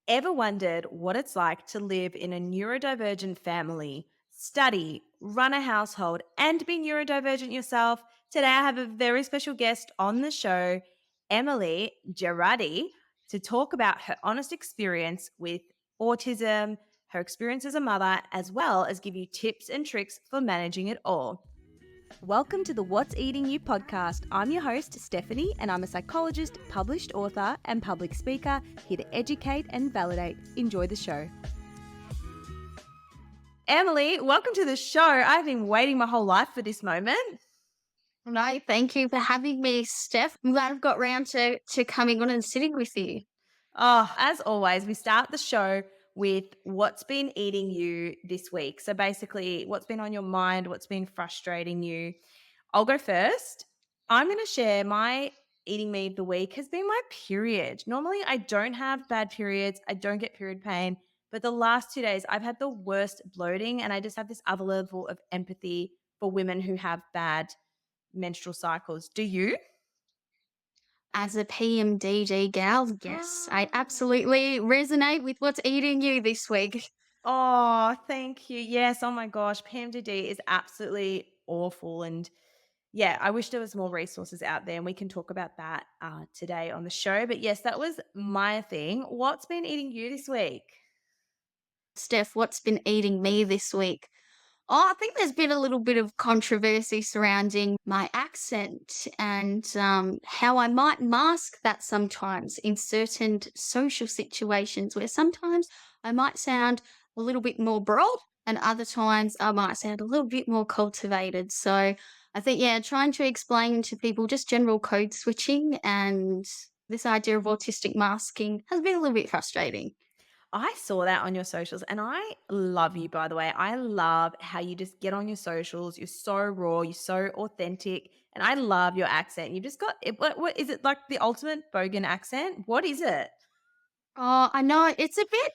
Ever wondered what it's like to live in a neurodivergent family, study, run a household, and be neurodivergent yourself? Today, I have a very special guest on the show, Emily Geraghty, to talk about her honest experience with autism, her experience as a mother, as well as give you tips and tricks for managing it all. Welcome to the What's Eating You podcast. I'm your host, Stephanie, and I'm a psychologist, published author, and public speaker here to educate and validate. Enjoy the show. Emily, welcome to the show. I've been waiting my whole life for this moment. No, thank you for having me, Steph. I'm glad I've got round to coming on and sitting with you. Oh, as always, we start the show with what's been eating you this week. So basically, what's been on your mind, what's been frustrating you. I'll go first. I'm going to share my eating me of the week has been my period. Normally, I don't have bad periods. I don't get period pain. But the last 2 days, I've had the worst bloating. And I just have this other level of empathy for women who have bad menstrual cycles. Do you? As a PMDD gal, yes, I absolutely resonate with what's eating you this week. Oh, thank you. Yes. Oh my gosh. PMDD is absolutely awful. And yeah, I wish there was more resources out there, and we can talk about that today on the show. But yes, that was my thing. What's been eating you this week? Steph, what's been eating me this week? Oh, I think there's been a little bit of controversy surrounding my accent and how I might mask that sometimes in certain social situations where sometimes I might sound a little bit more broad and other times I might sound a little bit more cultivated. So I think, yeah, trying to explain to people just general code switching and this idea of autistic masking has been a little bit frustrating. I saw that on your socials, and I love you, by the way. I love how you just get on your socials. You're so raw, you're so authentic, and I love your accent. You've just got it. What is it, like the ultimate bogan accent? What is it? Oh, I know it's a bit.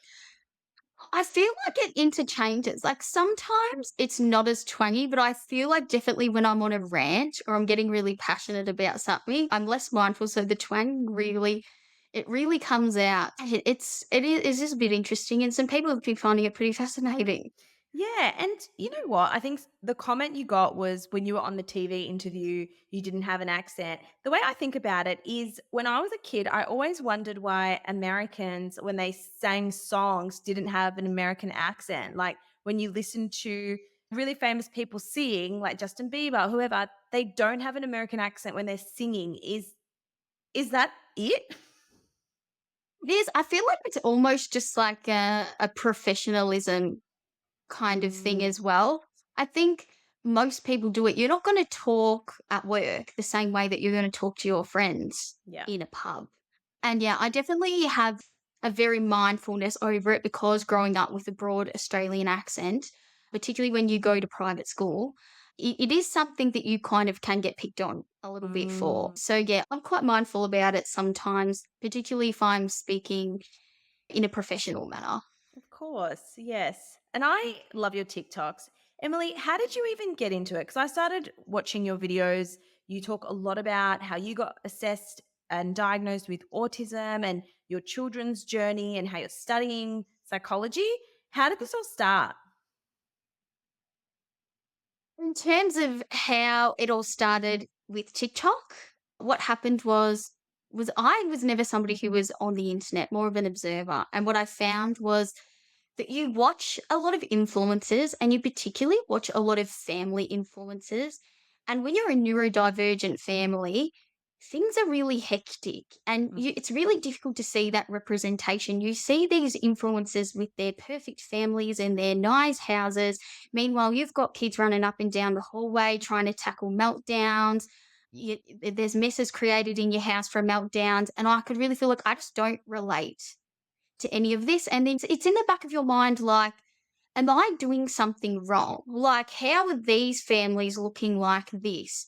I feel like it interchanges. Like sometimes it's not as twangy, but I feel like definitely when I'm on a rant or I'm getting really passionate about something, I'm less mindful. So the twang really, it really comes out. It is just a bit interesting, and some people have been finding it pretty fascinating. Yeah, and you know what? I think the comment you got was when you were on the TV interview, you didn't have an accent. The way I think about it is when I was a kid, I always wondered why Americans, when they sang songs, didn't have an American accent. Like when you listen to really famous people sing, like Justin Bieber, whoever, they don't have an American accent when they're singing. Is that it? It is. I feel like it's almost just like a professionalism kind of thing Mm, as well. I think most people do it. You're not going to talk at work the same way that you're going to talk to your friends yeah. in a pub. And yeah, I definitely have a very mindfulness over it because growing up with a broad Australian accent, particularly when you go to private school, it is something that you kind of can get picked on a little bit for. Mm. So yeah, I'm quite mindful about it sometimes, particularly if I'm speaking in a professional manner. Of course, yes. And I love your TikToks. Emily, how did you even get into it? Because I started watching your videos. You talk a lot about how you got assessed and diagnosed with autism and your children's journey and how you're studying psychology. How did this all start? In terms of how it all started with TikTok, what happened was I was never somebody who was on the internet, more of an observer. And what I found was that you watch a lot of influencers and you particularly watch a lot of family influencers. And when you're a neurodivergent family, things are really hectic and Mm. it's really difficult to see that representation. You see these influencers with their perfect families and their nice houses. Meanwhile, you've got kids running up and down the hallway trying to tackle meltdowns. There's messes created in your house from meltdowns. And I could really feel like I just don't relate to any of this. And then it's in the back of your mind like, am I doing something wrong? Like, how are these families looking like this?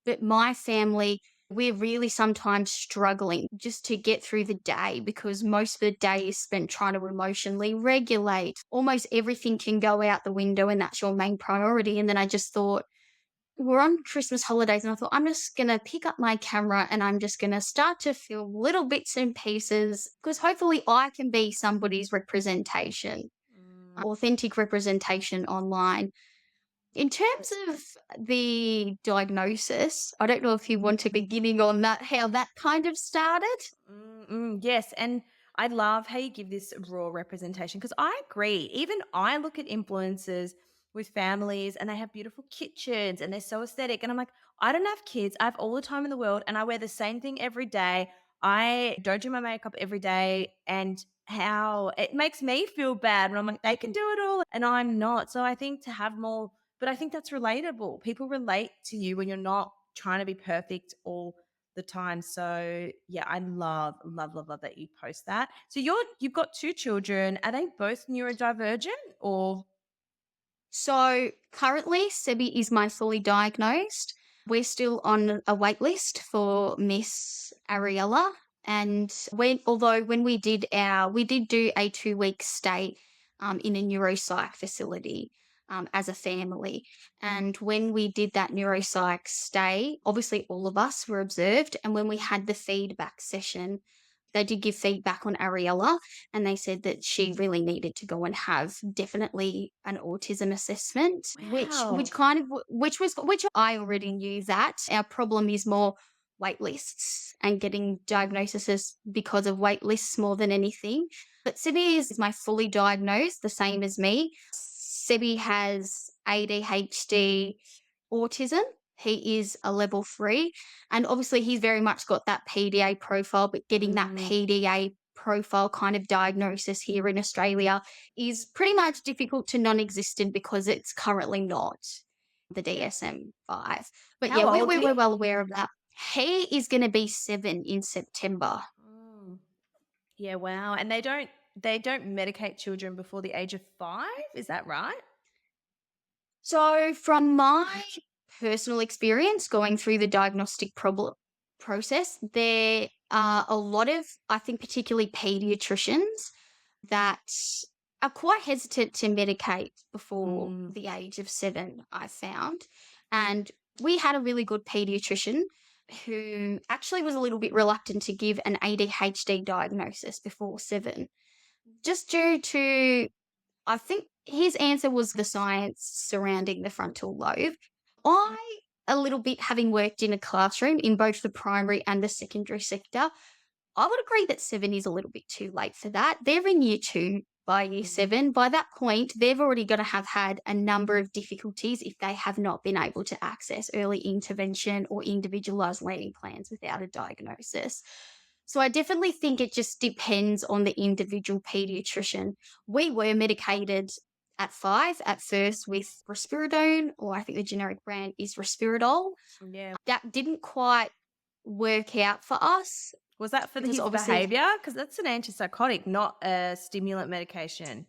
But my family, we're really sometimes struggling just to get through the day because most of the day is spent trying to emotionally regulate. Almost everything can go out the window, and that's your main priority. And then I just thought, we're on Christmas holidays, and I thought, I'm just going to pick up my camera and I'm just going to start to film little bits and pieces because hopefully I can be somebody's representation, Mm, authentic representation online. In terms of the diagnosis, I don't know if you want to be beginning on that, how that kind of started. yes, and I love how you give this raw representation because I agree. Even I look at influencers with families and they have beautiful kitchens and they're so aesthetic. And I'm like, I don't have kids. I have all the time in the world and I wear the same thing every day. I don't do my makeup every day. And how it makes me feel bad when I'm like, they can do it all and I'm not. So I think to have more, but I think that's relatable. People relate to you when you're not trying to be perfect all the time. So yeah, I love, love, love, love that you post that. So you've got two children. Are they both neurodivergent or So currently, Sebi is my fully diagnosed. We're still on a wait list for Miss Ariella. And although when we did do a 2 week stay in a neuropsych facility as a family. And when we did that neuropsych stay, obviously all of us were observed. And when we had the feedback session, they did give feedback on Ariella, and they said that she really needed to go and have definitely an autism assessment, which wow? kind of which I already knew that. Our problem is more wait lists and getting diagnoses because of wait lists more than anything. But Sebi is my fully diagnosed, the same as me. Sebi has ADHD, autism. He is a level 3, and obviously he's very much got that PDA profile, but getting that Mm, PDA profile kind of diagnosis here in Australia is pretty much difficult to non-existent because it's currently not the yeah. DSM-5. But yeah, How old are we're you? well aware of that. He is going to be 7 in September. Mm, yeah, wow. And they don't medicate children before the age of 5, is that right? So, from my personal experience going through the diagnostic problem process, there are a lot of, I think, particularly pediatricians that are quite hesitant to medicate before Mm, the age of 7, I found. And we had a really good pediatrician who actually was a little bit reluctant to give an ADHD diagnosis before 7, just due to, I think his answer was the science surrounding the frontal lobe. I, a little bit having worked in a classroom in both the primary and the secondary sector, I would agree that 7 is a little bit too late for that. They're in year 2 by year 7. By that point, they've already got to have had a number of difficulties if they have not been able to access early intervention or individualized learning plans without a diagnosis. So I definitely think it just depends on the individual pediatrician. We were medicated at 5 at first with risperidone, or I think the generic brand is Respiridol. yeah. That didn't quite work out for us Was that for because his obviously behavior? Because that's an antipsychotic, not a stimulant medication.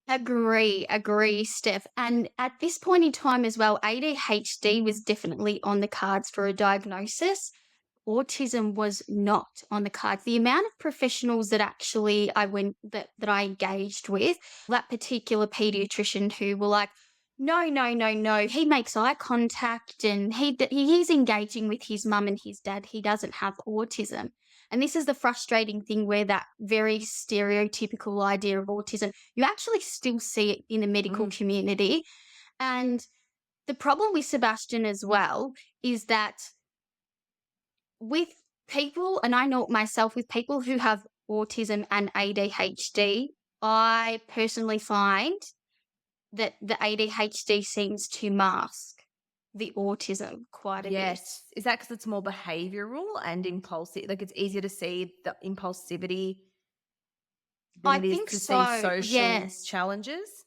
agree, Steph. And at this point in time as well, ADHD was definitely on the cards for a diagnosis. Autism was not on the cards. The amount of professionals that actually that I engaged with, that particular pediatrician who were like, no, no, no, no. He makes eye contact and he's engaging with his mum and his dad. He doesn't have autism. And this is the frustrating thing where that very stereotypical idea of autism, you actually still see it in the medical Mm, community. And the problem with Sebastian as well is that with people, and I know it myself, with people who have autism and ADHD, I personally find that the ADHD seems to mask the autism quite a bit. yes. Is that because it's more behavioral and impulsive? Like, it's easier to see the impulsivity than I it is think to see so, social yes. challenges?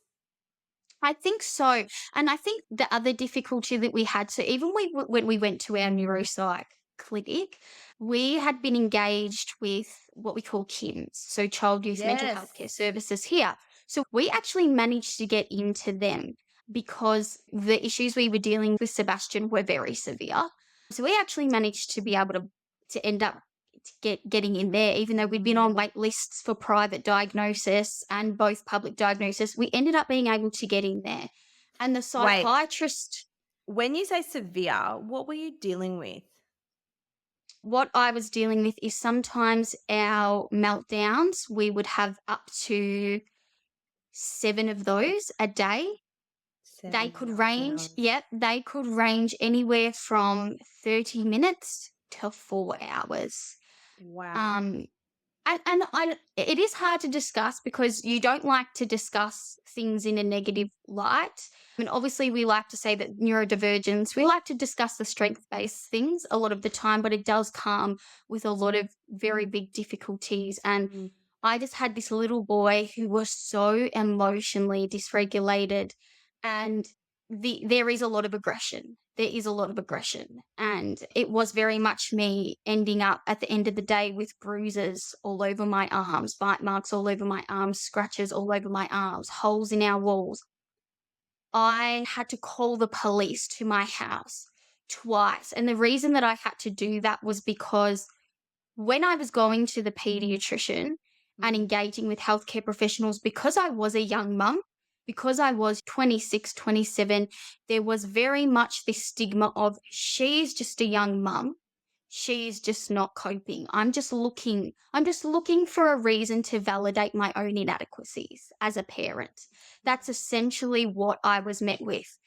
I think so. And I think the other difficulty that we had, so even when we went to our neuropsych clinic, we had been engaged with what we call KIMS, so Child Youth Mental Health Care Yes. Services here. So we actually managed to get into them because the issues we were dealing with Sebastian were very severe. So we actually managed to be able to end up getting in there, even though we'd been Mm. on wait lists for private diagnosis and both public diagnosis, we ended up being able to get in there. And the Wait, psychiatrist. When you say severe, what were you dealing with? What I was dealing with is sometimes our meltdowns, we would have up to 7 of those a day. They 7 could range, meltdowns. yep, they could range anywhere from 30 minutes to 4 hours. Wow. Um, and it is hard to discuss because you don't like to discuss things in a negative light. I mean, obviously, we like to say that neurodivergence, we like to discuss the strength based things a lot of the time, but it does come with a lot of very big difficulties. And Mm. I just had this little boy who was so emotionally dysregulated, and there is a lot of aggression. There is a lot of aggression, and it was very much me ending up at the end of the day with bruises all over my arms, bite marks all over my arms, scratches all over my arms, holes in our walls. I had to call the police to my house twice, and the reason that I had to do that was because when I was going to the pediatrician and Mm. engaging with healthcare professionals, because I was a young mum, because I was 26, 27, there was very much this stigma of she's just a young mum. She's just not coping. I'm just looking for a reason to validate my own inadequacies as a parent. That's essentially what I was met with.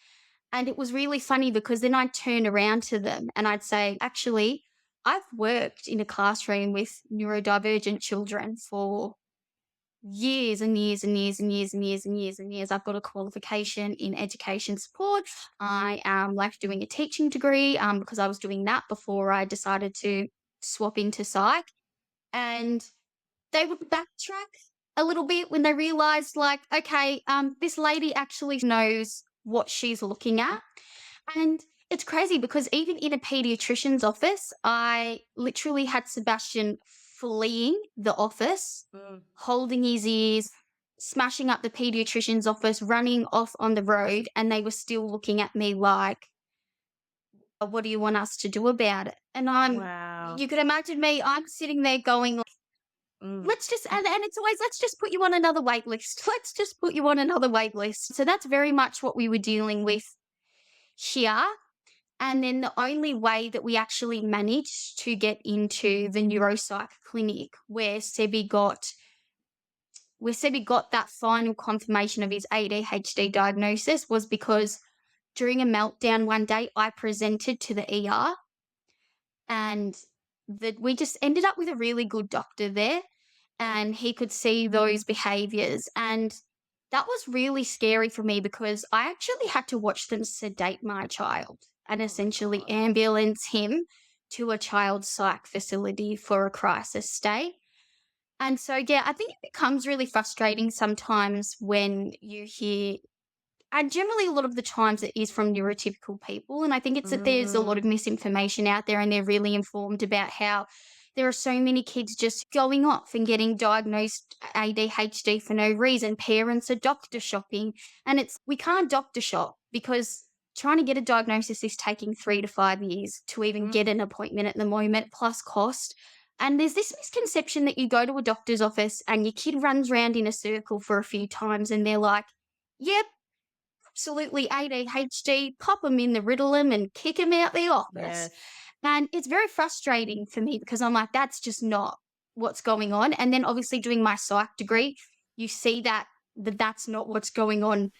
And it was really funny because then I'd turn around to them and I'd say, actually, I've worked in a classroom with neurodivergent children for years and years and years and years and years and years and years. I've got a qualification in education support. I am like doing a teaching degree because I was doing that before I decided to swap into psych. And they would backtrack a little bit when they realized, like, okay, this lady actually knows what she's looking at. And it's crazy because even in a pediatrician's office, I literally had Sebastian fleeing the office, Mm. holding his ears, smashing up the pediatrician's office, running off on the road, and they were still looking at me like, what do you want us to do about it? And Wow. you could imagine me, I'm sitting there going, Mm. let's just, and it's always, let's just put you on another wait list. Let's just put you on another wait list. So that's very much what we were dealing with here. And then the only way that we actually managed to get into the neuropsych clinic where Sebi got that final confirmation of his ADHD diagnosis was because during a meltdown one day, I presented to the ER and that we just ended up with a really good doctor there and he could see those behaviors. And that was really scary for me because I actually had to watch them sedate my child and Oh my essentially god. ambulance him to a child psych facility for a crisis stay. And so, yeah, I think it becomes really frustrating sometimes when you hear, and generally a lot of the times it is from neurotypical people. And I think it's that there's a lot Mm. of misinformation out there and they're really informed about how there are so many kids just going off and getting diagnosed ADHD for no reason. Parents are doctor shopping. And we can't doctor shop because trying to get a diagnosis is taking 3 to 5 years to even Mm. get an appointment at the moment, plus cost. And there's this misconception that you go to a doctor's office and your kid runs around in a circle for a few times and they're like, yep, absolutely ADHD, pop them in the Ritalin and kick them out the office. Yes. And it's very frustrating for me because I'm like, that's just not what's going on. And then obviously doing my psych degree, you see that that's not what's going on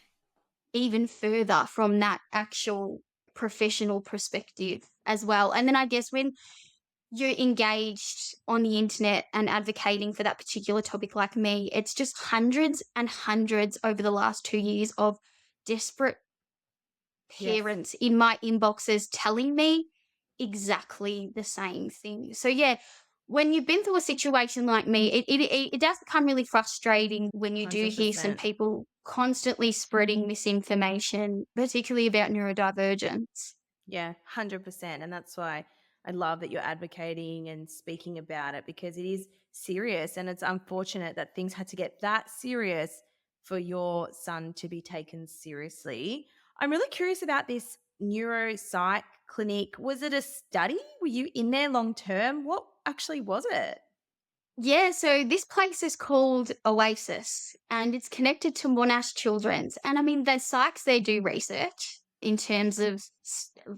even further from that actual professional perspective as well. And then I guess when you're engaged on the internet and advocating for that particular topic like me, it's just hundreds and hundreds over the last 2 years of desperate Yes. parents in my inboxes telling me exactly the same thing. So yeah, when you've been through a situation like me, it does become really frustrating when you do hear some 100%. people constantly spreading misinformation, particularly about neurodivergence. Yeah, 100%. And that's why I love that you're advocating and speaking about it because it is serious. And it's unfortunate that things had to get that serious for your son to be taken seriously. I'm really curious about this neuropsych clinic. Was it a study? Were you in there long term? What actually was it? Yeah, so this place is called Oasis and it's connected to Monash Children's. And I mean, the psychs, they do research. in terms of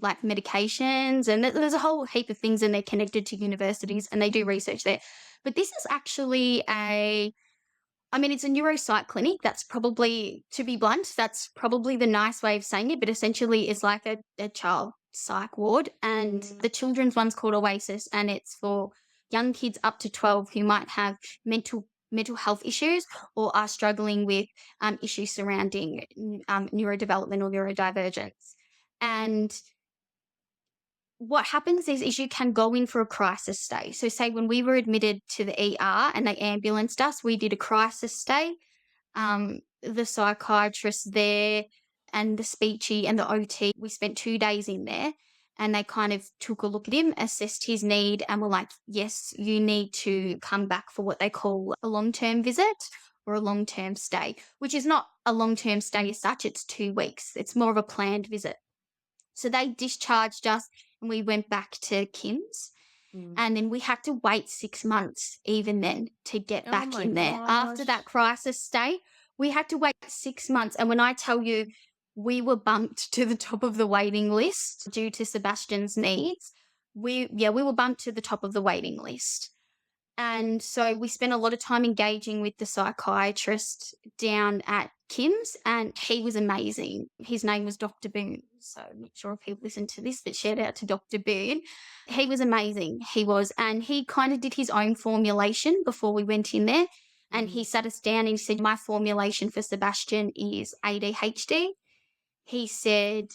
like medications, and there's a whole heap of things, and they're connected to universities and they do research there. But this is actually it's a neuropsych clinic. That's probably, to be blunt, that's probably the nice way of saying it, but essentially it's like a child psych ward. And the children's one's called Oasis, and it's for young kids up to 12 who might have mental health issues or are struggling with issues surrounding neurodevelopment or neurodivergence. And what happens is you can go in for a crisis stay. So say when we were admitted to the ER and they ambulanced us, we did a crisis stay. The psychiatrist there and the speechy and the OT, we spent 2 days in there, and they kind of took a look at him, assessed his need, and were like, yes, you need to come back for what they call a long-term visit or a long-term stay, which is not a long-term stay as such. It's 2 weeks. It's more of a planned visit. So they discharged us and we went back to Kim's. Mm. And then we had to wait 6 months even then to get Oh back my in there. After gosh. that crisis stay, we had to wait 6 months. And when I tell you we were bumped to the top of the waiting list due to Sebastian's needs, we were bumped to the top of the waiting list. And so we spent a lot of time engaging with the psychiatrist down at Kim's, and he was amazing. His name was Dr. Boone. So I'm not sure if he'll listen to this, but shout out to Dr. Boone. He was amazing. He was. And he kind of did his own formulation before we went in there. And he sat us down and he said, my formulation for Sebastian is ADHD. He said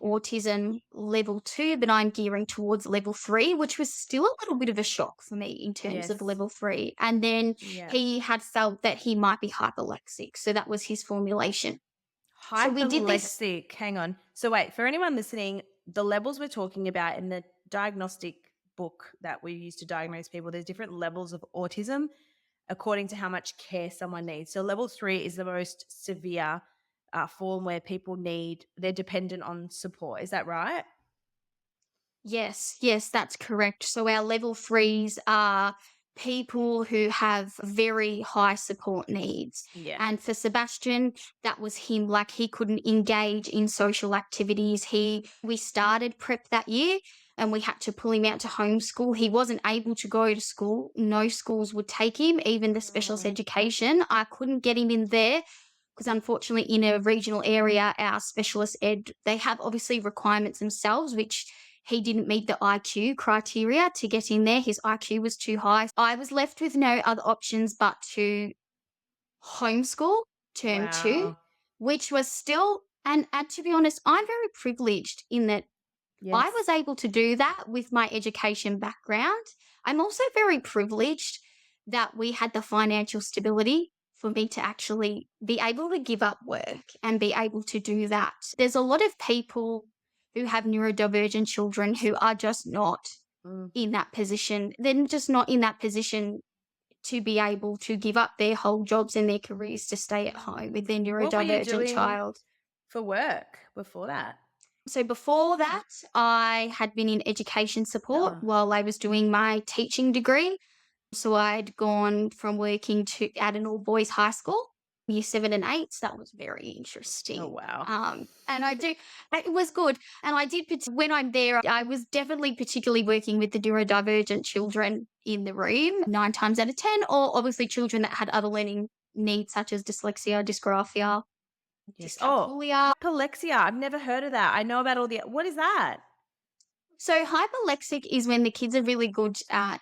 autism level 2, but I'm gearing towards level 3, which was still a little bit of a shock for me in terms of Yes. level 3. And then Yeah. he had felt that he might be hyperlexic. So that was his formulation. So we did this. Hyperlexic. Hang on. So wait, for anyone listening, the levels we're talking about in the diagnostic book that we use to diagnose people, there's different levels of autism according to how much care someone needs. So level 3 is the most severe form where they're dependent on support. Is that right? Yes, that's correct. So our level 3s are people who have very high support needs. Yeah. And for Sebastian, that was him. Like, he couldn't engage in social activities. We started prep that year and we had to pull him out to homeschool. He wasn't able to go to school. No schools would take him, even the specialist Mm. education. I couldn't get him in there because unfortunately in a regional area, our specialist ed, they have obviously requirements themselves, which he didn't meet the IQ criteria to get in there. His IQ was too high. I was left with no other options but to homeschool term 2, Wow. which was still, and to be honest, I'm very privileged in that I Yes. was able to do that with my education background. I'm also very privileged that we had the financial stability for me to actually be able to give up work and be able to do that. There's a lot of people who have neurodivergent children who are just not Mm. in that position. They're just not in that position to be able to give up their whole jobs and their careers to stay at home with their What were you neurodivergent doing child. for work before that? So before that, I had been in education support Oh, while I was doing my teaching degree. So I'd gone from working at an all boys high school, year 7 and 8. So that was very oh interesting. wow. And it was good. And when I'm there, I was definitely particularly working with the neurodivergent children in the room 9 times out of 10, or obviously children that had other learning needs such as dyslexia, dysgraphia, Yes. Oh, dyscalculia. hyperlexia. I've never heard of that. I know about all the. What is that? So hyperlexic is when the kids are really good at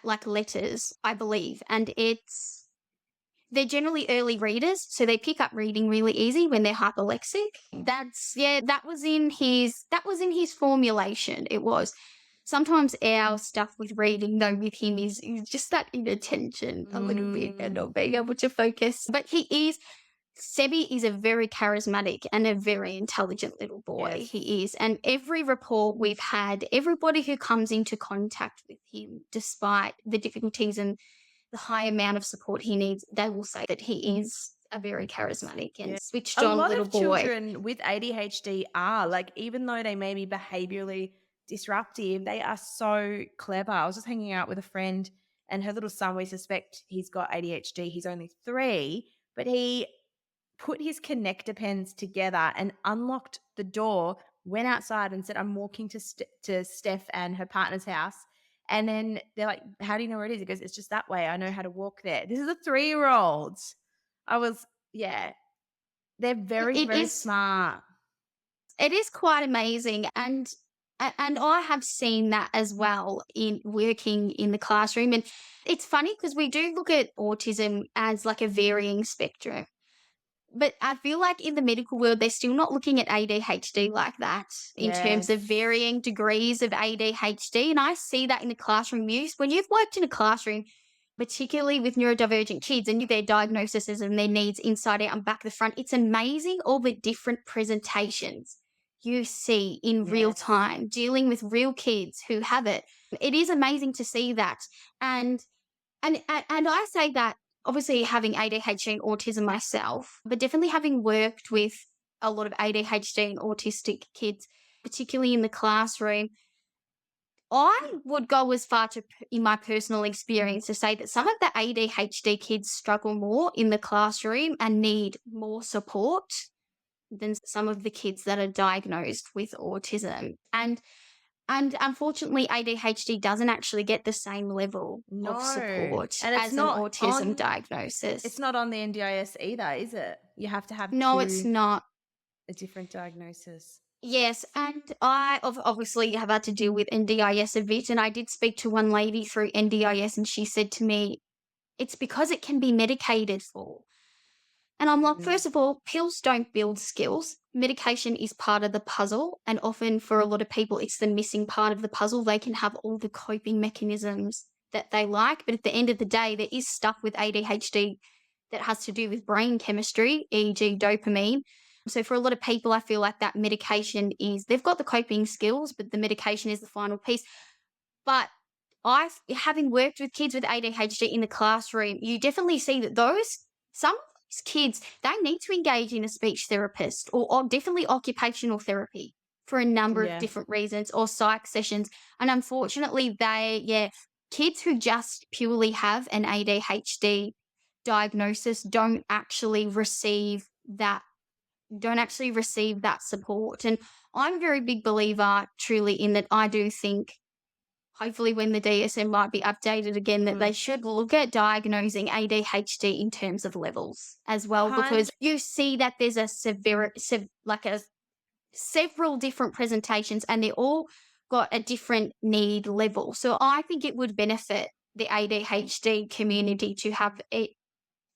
like letters, I believe, and they're generally early readers, so they pick up reading really easy when they're hyperlexic. That was in his formulation. It was. Sometimes our stuff with reading, though, with him is just that inattention a little bit and Mm, not being able to focus. But Sebi is a very charismatic and a very intelligent little boy. yes. He is. And every report we've had, everybody who comes into contact with him, despite the difficulties and the high amount of support he needs, they will say that he is a very charismatic Yeah. and switched A on lot little of boy. children with ADHD are like, even though they may be behaviorally disruptive, they are so clever. I was just hanging out with a friend and her little son, we suspect he's got ADHD. He's only 3, but he put his connector pens together and unlocked the door, went outside and said, "I'm walking to Steph and her partner's house." And then they're like, "How do you know where it is?" He goes, "It's just that way. I know how to walk there." This is a 3-year-old. I was yeah, they're It, very, it very is smart. it is quite amazing, and I have seen that as well in working in the classroom. And it's funny because we do look at autism as like a varying spectrum. But I feel like in the medical world, they're still not looking at ADHD like that in terms of Yes. varying degrees of ADHD. And I see that in the classroom use. When you've worked in a classroom, particularly with neurodivergent kids and their diagnoses and their needs inside out and back to the front, it's amazing all the different presentations you see in real Yes. time, dealing with real kids who have it. It is amazing to see that. And and I say that obviously having ADHD and autism myself, but definitely having worked with a lot of ADHD and autistic kids, particularly in the classroom, I would go as far to, in my personal experience, to say that some of the ADHD kids struggle more in the classroom and need more support than some of the kids that are diagnosed with autism. And unfortunately, ADHD doesn't actually get the same level of No. support And as an autism diagnosis. it's not on the NDIS either, is it? You have to have No, it's 2 not. a different diagnosis. Yes, and I obviously have had to deal with NDIS a bit, and I did speak to one lady through NDIS, and she said to me, it's because it can be medicated for. And I'm like, Mm, first of all, pills don't build skills. Medication is part of the puzzle. And often for a lot of people, it's the missing part of the puzzle. They can have all the coping mechanisms that they like. But at the end of the day, there is stuff with ADHD that has to do with brain chemistry, e.g., dopamine. So for a lot of people, I feel like that medication is, they've got the coping skills, but the medication is the final piece. But having worked with kids with ADHD in the classroom, you definitely see that some of these kids, they need to engage in a speech therapist or definitely occupational therapy for a number of yeah. different reasons, or psych sessions. And unfortunately, kids who just purely have an ADHD diagnosis don't actually receive that support. And I'm a very big believer truly in that. I do think hopefully when the DSM might be updated again, that they Mm. should look at diagnosing ADHD in terms of levels as well, because 100 you see that there's like a several different presentations, and they all got a different need level. So I think it would benefit the ADHD community to have it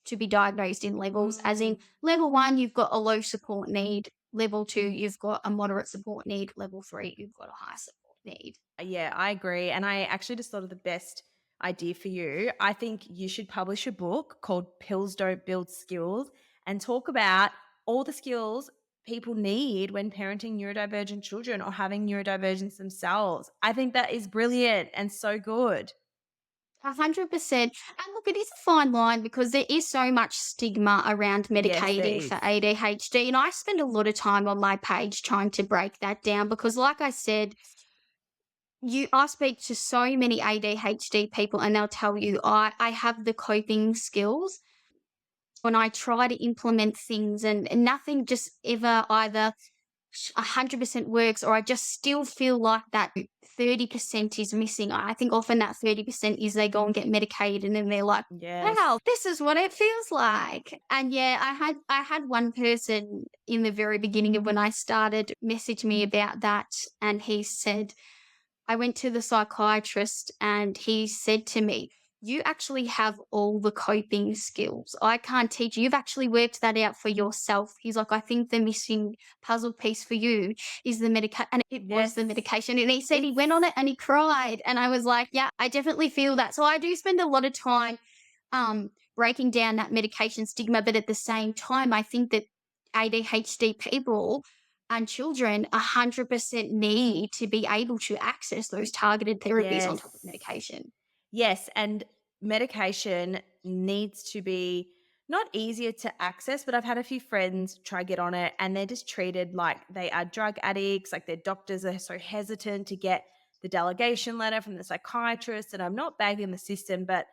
to be diagnosed in levels, as in mm. level 1, you've got a low support need, level 2, you've got a moderate support need, level 3, you've got a high support need. Yeah, I agree. And I actually just thought of the best idea for you. I think you should publish a book called Pills Don't Build Skills and talk about all the skills people need when parenting neurodivergent children or having neurodivergence themselves. I think that is brilliant and so good. 100%. And look, it is a fine line because there is so much stigma around Yes, there medicating for is. ADHD. And I spend a lot of time on my page trying to break that down because, like I said, I speak to so many ADHD people and they'll tell you, I have the coping skills when I try to implement things, and nothing just ever either 100% works, or I just still feel like that 30% is missing. I think often that 30% is they go and get medicated and then they're like, wow, Yes. this is what it feels like. And yeah, I had one person in the very beginning of when I started message me about that, and he said, I went to the psychiatrist and he said to me, you actually have all the coping skills. I can't teach you. You've actually worked that out for yourself. He's like, I think the missing puzzle piece for you is the medication. And it was the Yes. medication. And he said he went on It's it and he cried. And I was like, yeah, I definitely feel that. So I do spend a lot of time breaking down that medication stigma. But at the same time, I think that ADHD people and children 100% need to be able to access those targeted therapies on top of yes. medication. Yes, and medication needs to be not easier to access, but I've had a few friends try get on it and they're just treated like they are drug addicts, like their doctors are so hesitant to get the delegation letter from the psychiatrist. And I'm not bagging the system, but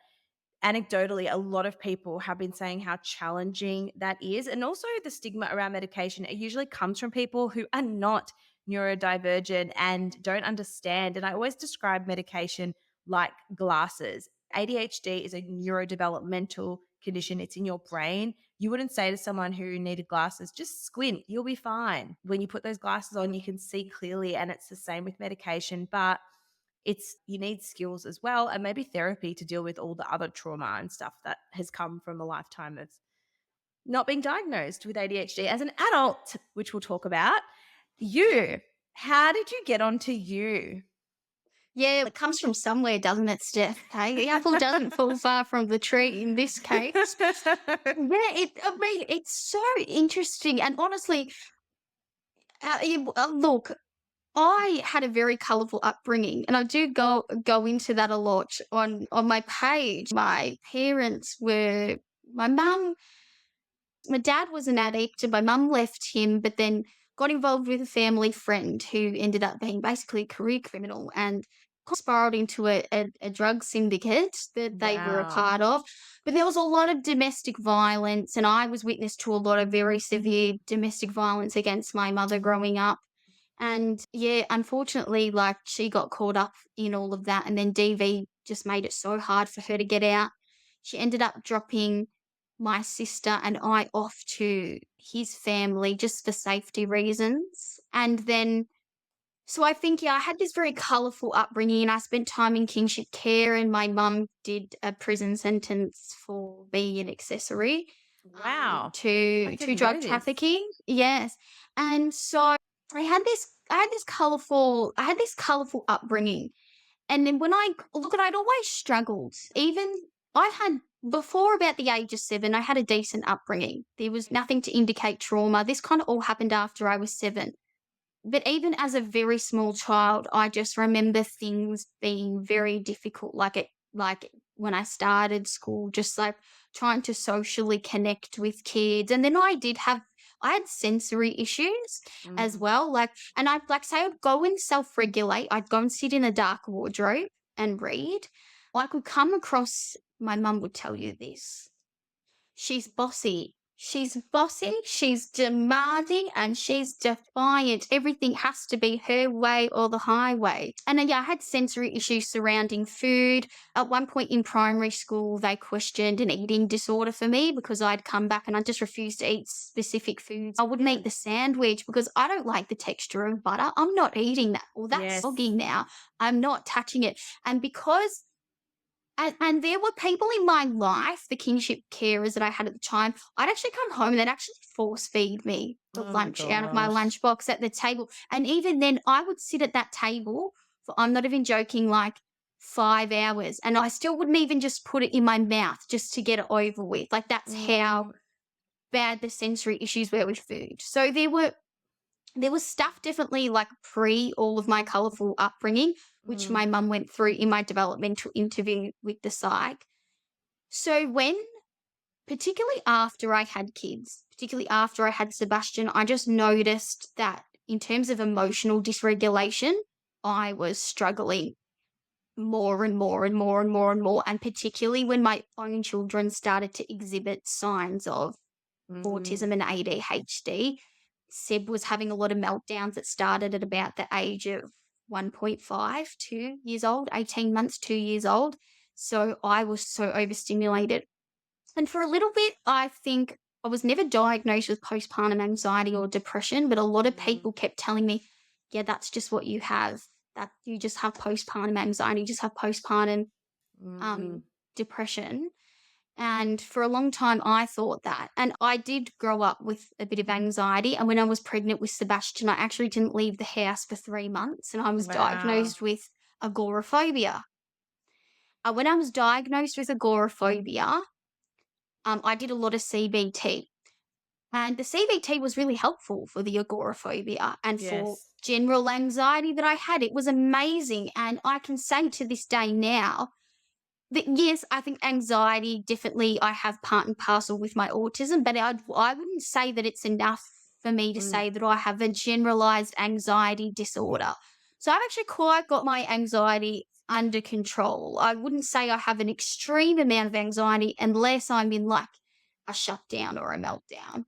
Anecdotally, a lot of people have been saying how challenging that is. And also, the stigma around medication, it usually comes from people who are not neurodivergent and don't understand. And I always describe medication like glasses. ADHD is a neurodevelopmental condition, it's in your brain. You wouldn't say to someone who needed glasses, just squint, you'll be fine. When you put those glasses on, you can see clearly. And it's the same with medication. But it's you need skills as well, and maybe therapy to deal with all the other trauma and stuff that has come from a lifetime of not being diagnosed with ADHD as an adult, which we'll talk about. You, how did you get onto you? Yeah, it comes from somewhere, doesn't it, Steph? Okay, the apple doesn't fall far from the tree in this case. Yeah, I mean, it's so interesting, and honestly, look, I had a very colourful upbringing, and I do go into that a lot on my page. My parents were my mum my dad was an addict and my mum left him, but then got involved with a family friend who ended up being basically a career criminal and spiraled into a drug syndicate that they were a Wow. part of. But there was a lot of domestic violence, and I was witness to a lot of very severe domestic violence against my mother growing up. And yeah, unfortunately, like she got caught up in all of that, and then DV just made it so hard for her to get out. She ended up dropping my sister and I off to his family just for safety reasons. And then, so I think, yeah, I had this very colourful upbringing and I spent time in kinship care, and my mum did a prison sentence for being an accessory Wow. I to didn't know drug this. trafficking. Yes. And so I had this colourful upbringing. And then when I look at it, I'd always struggled. Even I had before about the age of 7, I had a decent upbringing. There was nothing to indicate trauma. This kind of all happened after I was 7. But even as a very small child, I just remember things being very difficult, like when I started school, just like trying to socially connect with kids. And then I had sensory issues as Mm. well. And I'd like say I'd go and self-regulate. I'd go and sit in a dark wardrobe and read. I could come across, my mum would tell you this. She's bossy. She's bossy, she's demanding, and she's defiant. Everything has to be her way or the highway. And yeah, I had sensory issues surrounding food. At one point in primary school, they questioned an eating disorder for me because I'd come back and I just refused to eat specific foods. I wouldn't eat the sandwich because I don't like the texture of butter. I'm not eating that. Well, that's Yes. soggy now. I'm not touching it. And because and there were people in my life, the kinship carers that I had at the time, I'd actually come home and they'd actually force feed me the Oh my lunch out of my gosh. lunchbox at the table. And even then, I would sit at that table for, I'm not even joking, like 5 hours. And I still wouldn't even just put it in my mouth just to get it over with. Like, that's how Mm, bad the sensory issues were with food. So there was stuff definitely like pre all of my colourful upbringing, which mm, my mum went through in my developmental interview with the psych. So particularly after I had kids, particularly after I had Sebastian, I just noticed that in terms of emotional dysregulation, I was struggling more and more and more and more and more. And particularly when my own children started to exhibit signs of mhm. autism and ADHD. Seb was having a lot of meltdowns that started at about the age of 1.5, 2 years old, 18 months, 2 years old. So I was so overstimulated. And for a little bit, I think I was never diagnosed with postpartum anxiety or depression, but a lot of Mm, people kept telling me, yeah, that's just what you have. That you just have postpartum anxiety, you just have postpartum mm, depression. And for a long time, I thought that. And I did grow up with a bit of anxiety. And when I was pregnant with Sebastian, I actually didn't leave the house for 3 months and I was wow. diagnosed with agoraphobia. When I was diagnosed with agoraphobia, I did a lot of CBT. And the CBT was really helpful for the agoraphobia and for Yes. general anxiety that I had. It was amazing. And I can say to this day now, yes, I think anxiety definitely I have part and parcel with my autism, but I wouldn't say that it's enough for me to Mm, say that I have a generalized anxiety disorder. So I've actually quite got my anxiety under control. I wouldn't say I have an extreme amount of anxiety unless I'm in like a shutdown or a meltdown.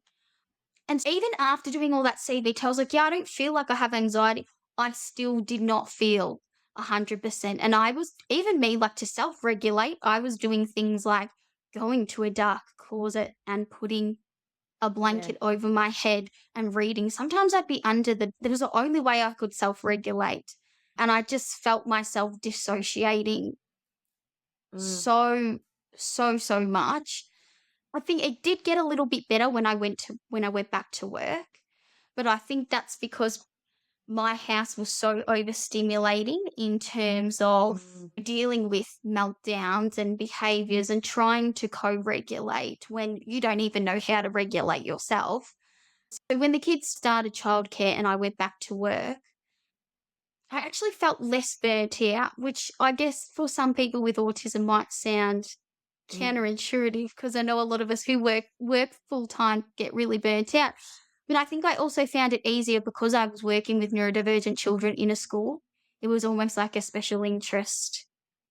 And even after doing all that CBT, I was like, yeah, I don't feel like I have anxiety. I still did not feel 100%. And I was, even me, like to self regulate, I was doing things like going to a dark closet and putting a Yeah. blanket over my head and reading. Sometimes I'd be that was the only way I could self regulate. And I just felt myself dissociating Mm. so, so much. I think it did get a little bit better when I went back to work, but I think that's because my house was so overstimulating in terms of Mm. dealing with meltdowns and behaviors and trying to co-regulate when you don't even know how to regulate yourself. So when the kids started childcare and I went back to work, I actually felt less burnt out, which I guess for some people with autism might sound Mm. counterintuitive because I know a lot of us who work full time get really burnt out. But I think I also found it easier because I was working with neurodivergent children in a school. It was almost like a special interest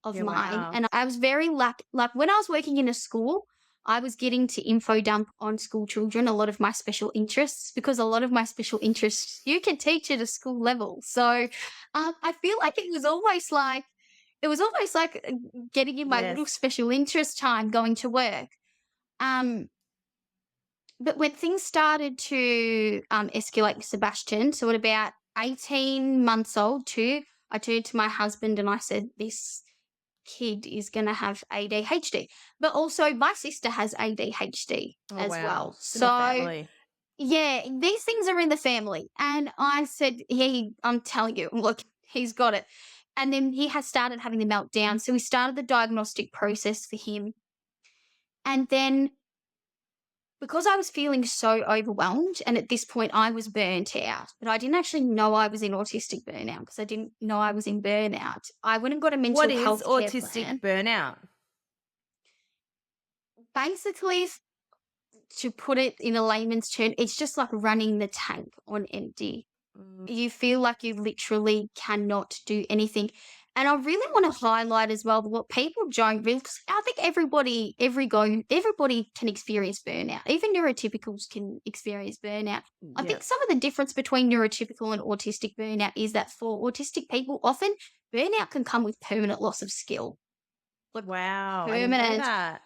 of Yeah, mine. wow. And I was very like when I was working in a school, I was getting to info dump on school children a lot of my special interests because a lot of my special interests you can teach at a school level. So I feel like it was almost like getting in my little Yes. special interest time going to work. Um, but when things started to escalate with Sebastian, so at about 18 months old, too, I turned to my husband and I said, this kid is going to have ADHD. But also, my sister has ADHD Oh, as wow. well. It's in the So, family. yeah, these things are in the family. And I said, I'm telling you, look, he's got it. And then he has started having the meltdown. So we started the diagnostic process for him. And then because I was feeling so overwhelmed, and at this point I was burnt out, but I didn't actually know I was in autistic burnout because I didn't know I was in burnout. I went and got a What mental is health care autistic plan. burnout? Basically, to put it in a layman's term, it's just like running the tank on empty. Mm. You feel like you literally cannot do anything. And I really want to highlight as well what people don't really, 'cause I think everybody can experience burnout. Even neurotypicals can experience burnout. I Yeah. think some of the difference between neurotypical and autistic burnout is that for autistic people, often burnout can come with permanent loss of skill. Like Wow, I didn't know permanent that.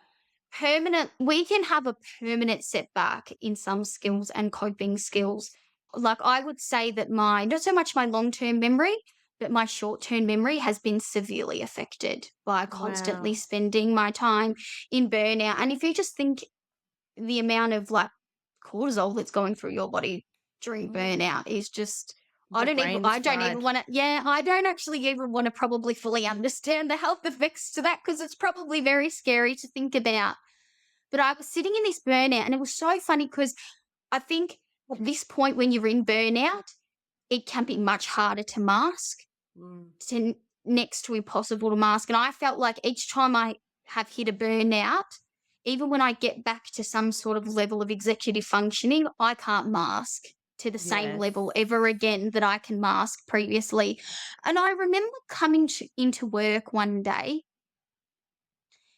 we can have a permanent setback in some skills and coping skills. Like I would say that my not so much my long-term memory, but my short-term memory has been severely affected by constantly Wow. spending my time in burnout. And if you just think the amount of like cortisol that's going through your body during Mm. burnout is just Your brain's I don't even fried. want to I don't actually even want to probably fully understand the health effects to that because it's probably very scary to think about. But I was sitting in this burnout, and it was so funny because I think at this point when you're in burnout, it can be much harder to mask, Mm. to next to impossible to mask. And I felt like each time I have hit a burnout, even when I get back to some sort of level of executive functioning, I can't mask to the same Yes. level ever again that I can mask previously. And I remember into work one day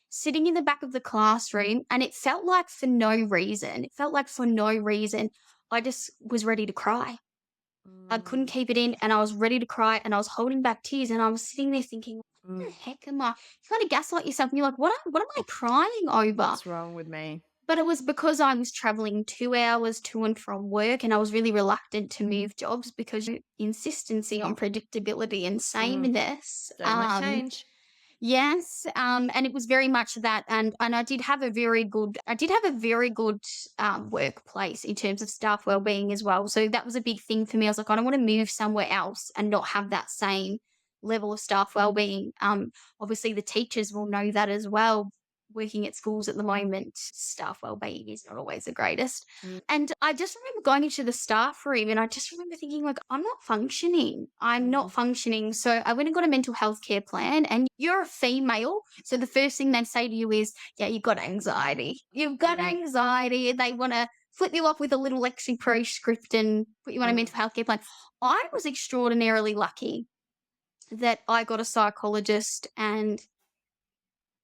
sitting in the back of the classroom, and it felt like for no reason, I just was ready to cry. I couldn't Mm. keep it in and I was ready to cry and I was holding back tears and I was sitting there thinking, what the Mm. heck am I? You kind of gaslight yourself and you're like, what am I crying over? What's wrong with me? But it was because I was traveling 2 hours to and from work and I was really reluctant to move jobs because insistency on predictability and Mm. sameness. Don't like change. Yes, and it was very much that, and I did have a very good workplace in terms of staff well-being as well. So that was a big thing for me. I was like, I don't want to move somewhere else and not have that same level of staff well-being. Obviously, the teachers will know that as well. Working at schools at the moment, staff well-being is not always the greatest. Mm. And I just remember going into the staff room and I just remember thinking, like, I'm not functioning. I'm not Mm. functioning. So I went and got a mental health care plan. And you're a female. So the first thing they say to you is, yeah, you've got anxiety. You've got Mm. anxiety. And they want to flip you off with a little Lexi Pro script and put you on a Mm. mental health care plan. I was extraordinarily lucky that I got a psychologist, and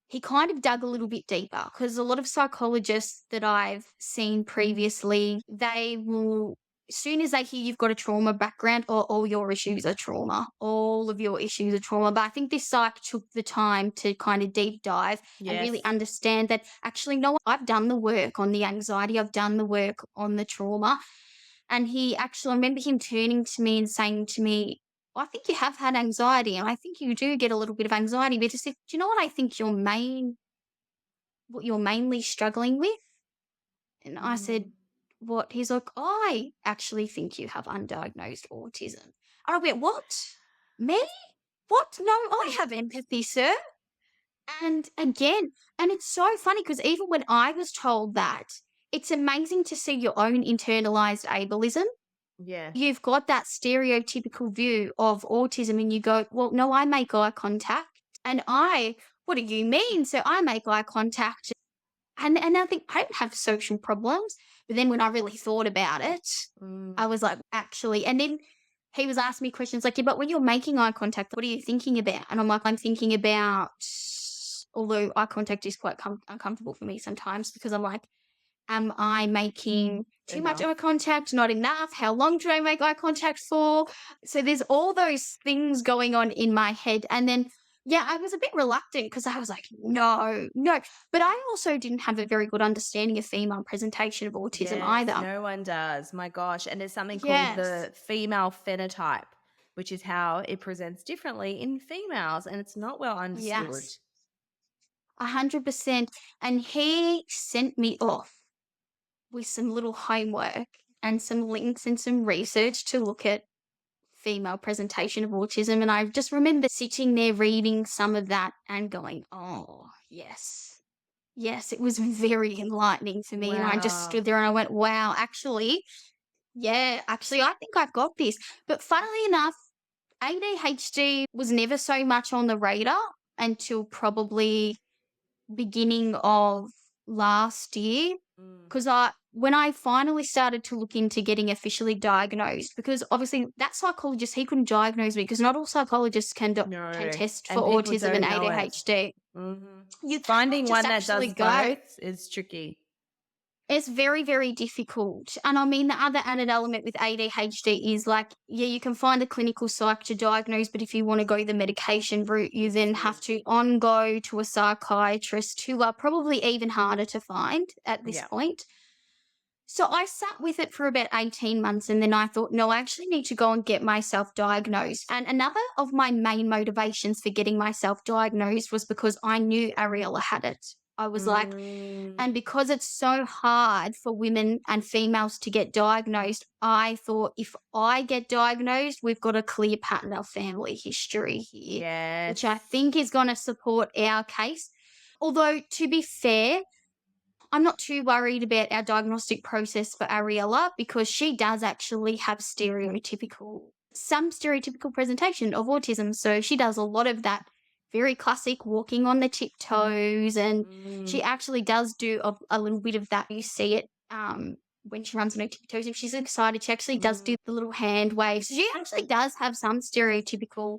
he kind of dug a little bit deeper because a lot of psychologists that I've seen previously, they will, as soon as they hear you've got a trauma background, or all your issues are trauma, all of your issues are trauma. But I think this psych took the time to kind of deep dive and really Yes. understand that actually, no, I've done the work on the anxiety, I've done the work on the trauma. And he actually, I remember him turning to me and saying to me, I think you have had anxiety, and I think you do get a little bit of anxiety. But he said, do you know what I think what you're mainly struggling with? And I said, Mm. what? He's like, I actually think you have undiagnosed autism. And I went, what? Me? What? No, I have empathy, sir. And again, and it's so funny because even when I was told that, it's amazing to see your own internalized ableism. Yeah. You've got that stereotypical view of autism and you go, "Well, no, I make eye contact." And I, "What do you mean?" So I make eye contact, and I think I don't have social problems. But then when I really thought about it, Mm. I was like, "Actually," and then he was asking me questions like, "Yeah, but when you're making eye contact, what are you thinking about?" And I'm like, "I'm thinking about," although eye contact is quite uncomfortable for me sometimes because I'm like, am I making too much Enough. eye contact? Not enough? How long do I make eye contact for? So there's all those things going on in my head. And then, yeah, I was a bit reluctant because I was like, no, no. But I also didn't have a very good understanding of female presentation of autism Yes, either. no one does. My gosh. And there's something called Yes. the female phenotype, which is how it presents differently in females, and it's not well understood. Yes. 100%. And he sent me off with some little homework and some links and some research to look at female presentation of autism. And I just remember sitting there reading some of that and going, oh, yes. Yes, it was very enlightening for me. And I just Wow. stood there and I went, wow, actually, I think I've got this. But funnily enough, ADHD was never so much on the radar until probably beginning of last year. Mm. Because when I finally started to look into getting officially diagnosed, because obviously that psychologist, he couldn't diagnose me because not all psychologists can No. test for And people autism and don't know it. ADHD. Mhm. You cannot Finding just one that actually does go. both is tricky. It's very, very difficult. And I mean, the other added element with ADHD is like, yeah, you can find a clinical psych to diagnose, but if you want to go the medication route, you then have Mm. to on go to a psychiatrist who are probably even harder to find at this Yeah. point. So I sat with it for about 18 months and then I thought, no, I actually need to go and get myself diagnosed. And another of my main motivations for getting myself diagnosed was because I knew Ariella had it. I was like, Mm. and because it's so hard for women and females to get diagnosed, I thought if I get diagnosed, we've got a clear pattern of family history here, which I Yes. think is going to support our case. Although, to be fair, I'm not too worried about our diagnostic process for Ariella because she does actually have some stereotypical presentation of autism. So she does a lot of that very classic walking on the tiptoes, and she Mm. actually does do a little bit of that. You see it when she runs on her tiptoes. If she's excited, she actually does Mm. do the little hand waves. So she actually does have some stereotypical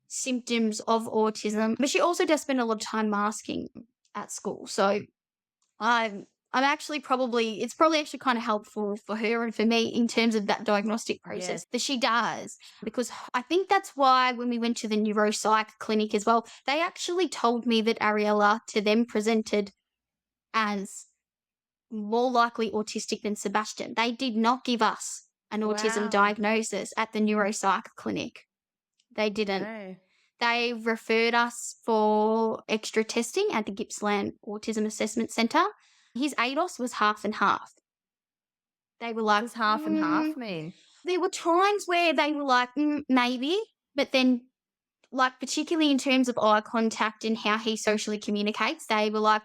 symptoms of autism, but she also does spend a lot of time masking at school. So I'm actually probably it's probably actually kind of helpful for her and for me in terms of that diagnostic Yes. process that she does. Because I think that's why when we went to the neuropsych clinic as well, they actually told me that Ariella to them presented as more likely autistic than Sebastian. They did not give us an autism Wow. diagnosis at the neuropsych clinic. They didn't. Okay. They referred us for extra testing at the Gippsland Autism Assessment Centre. His ADOS was half and half. They were What like, does half and half mean? there were times where they were like, maybe, but then, like, particularly in terms of eye contact and how he socially communicates, they were like,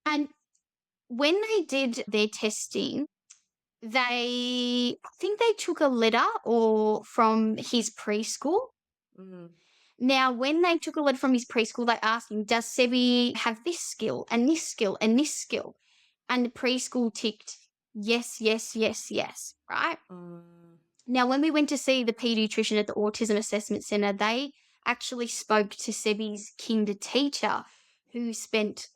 and when they did their testing, I think they took a letter or from his preschool. Mm. Now, when they took a letter from his preschool, they asked him, does Sebi have this skill and this skill and this skill? And the preschool ticked yes, yes, yes, yes, right? Mm. Now, when we went to see the pediatrician at the Autism Assessment Centre, they actually spoke to Sebi's kinder teacher who spent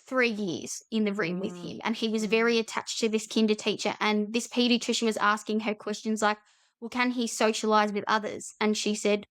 3 years in the room with Mm, him. And he was mm, very attached to this kinder teacher. And this pediatrician was asking her questions like, well, can he socialize with others? And she said,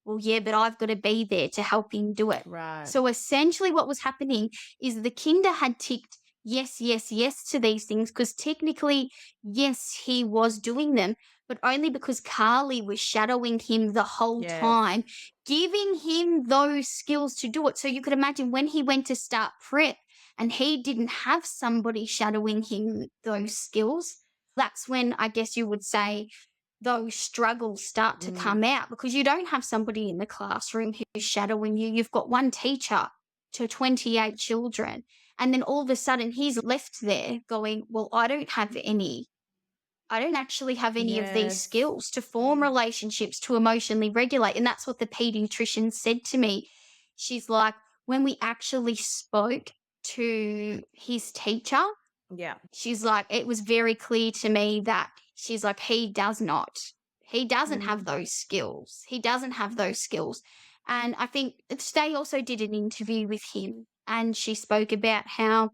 well, yeah, but I've got to be there to help him do it. right. So essentially, what was happening is the kinder had ticked yes, yes, yes to these things because technically, yes, he was doing them, but only because Carly was shadowing him the whole Yes. time, giving him those skills to do it. So you could imagine when he went to start prep, and he didn't have somebody shadowing him those skills, that's when I guess you would say those struggles start to Mm, come out because you don't have somebody in the classroom who's shadowing you. You've got one teacher to 28 children. And then all of a sudden he's left there going, well, I don't actually have any of these yes. skills to form Mm, relationships, to emotionally regulate. And that's what the pediatrician said to me. She's like, when we actually spoke to his teacher, yeah. she's like, it was very clear to me that she's like, he does not. He doesn't have Mm, those skills. He doesn't have those skills. And I think they also did an interview with him and she spoke about how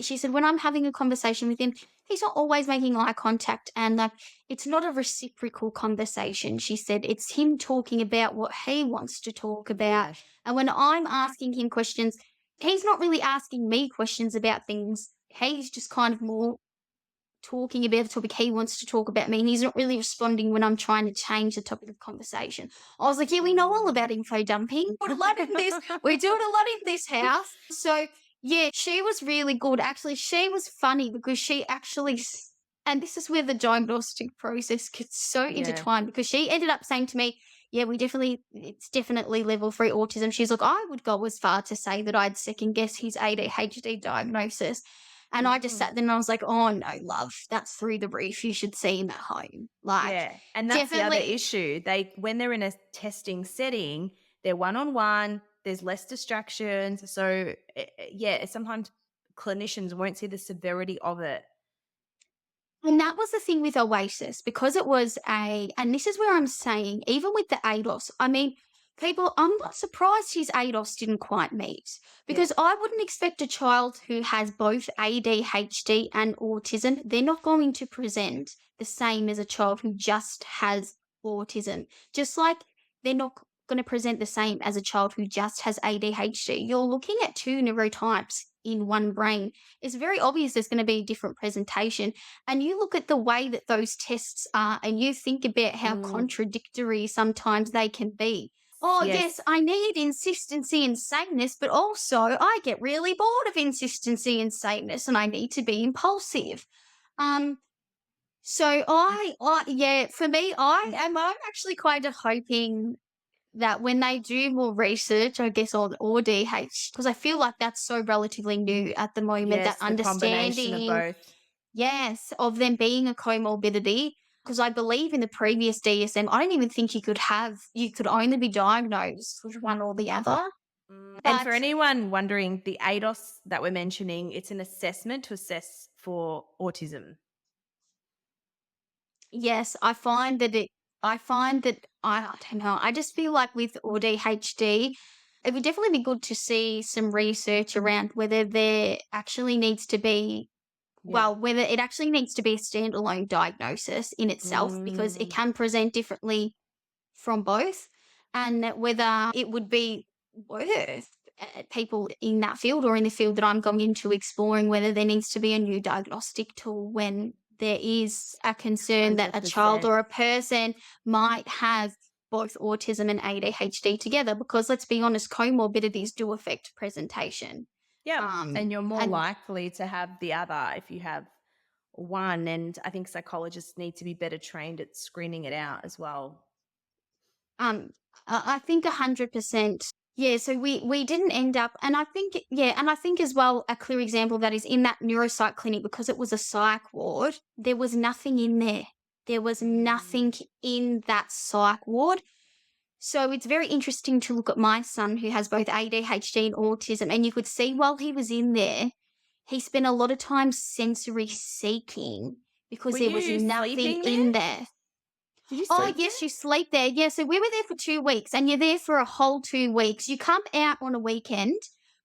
she said, when I'm having a conversation with him, he's not always making eye contact and like it's not a reciprocal conversation. She said it's him talking about what he wants to talk about. yes. And when I'm asking him questions, he's not really asking me questions about things. He's just kind of more talking about the topic he wants to talk about me, and he's not really responding when I'm trying to change the topic of conversation. I was like, yeah, we know all Mm. about info dumping. We do it a lot in this. We do it a lot in this house. So yeah, she was really good. Actually, she was funny because she actually, and this is where the diagnostic process gets so Yeah. intertwined because she ended up saying to me, yeah, it's definitely level 3 autism. She's like, I would go as far to say that I'd second guess his ADHD diagnosis. And I just Mm. sat there and I was like, "Oh, no, love, that's through the roof. You should see him at home." Like, Yeah, and that's the other definitely. issue. They when they're in a testing setting, they're one-on-one, there's less distractions, so, yeah, sometimes clinicians won't see the severity of it. And that was the thing with Oasis because it was and this is where I'm saying, even with the ADOS, I mean, I'm not surprised his ADOS didn't quite meet Yeah. because I wouldn't expect a child who has both ADHD and autism, they're not going to present the same as a child who just has autism. Just like they're not going to present the same as a child who just has ADHD. You're looking at two neurotypes in one brain. It's very obvious there's going to be a different presentation, and you look at the way that those tests are and you think about how Mm, contradictory sometimes they can be. Oh, yes, yes. I need insistency and sameness, but also I get really bored of insistency and sameness and I need to be impulsive. Um, so yeah, for me, I'm actually kind of hoping that when they do more research, I guess, on ODH, because I feel like that's so relatively new at the moment, that Yes, the combination of understanding. both. Yes, of them being a comorbidity, because I believe in the previous DSM, I don't even think you could only be diagnosed with one or the other. And for But anyone wondering, the ADOS that we're mentioning, it's an assessment to assess for autism. yes, I find that I don't know, I just feel like with ADHD, it would definitely be good to see some research around whether there actually needs to be, Yeah. well, whether it actually needs to be a standalone diagnosis in itself because it Mm, can present differently from both, and that whether it would be worth people in that field or in the field that I'm going into exploring whether there needs to be a new diagnostic tool when there is a concern that a child 100%. or a person might have both autism and ADHD together, because let's be honest, comorbidities do affect presentation. Yep, Um, and you're more and likely to have the other if you have one, and I think psychologists need to be better trained at screening it out as well. Um, I think 100%. Yeah, so we didn't end up, and I think, yeah, and I think as well a clear example of that is in that neuropsych clinic, because it was a psych ward, there was nothing in there. There was Mm, nothing in that psych ward. So it's very interesting to look at my son who has both ADHD and autism, and you could see while he was in there, he spent a lot of time sensory seeking because Were there was you nothing sleeping there? in there. Did you Oh, sleep there? yes, you sleep there. Yeah, so we were there for 2 weeks, and you're there for a whole 2 weeks. You come out on a weekend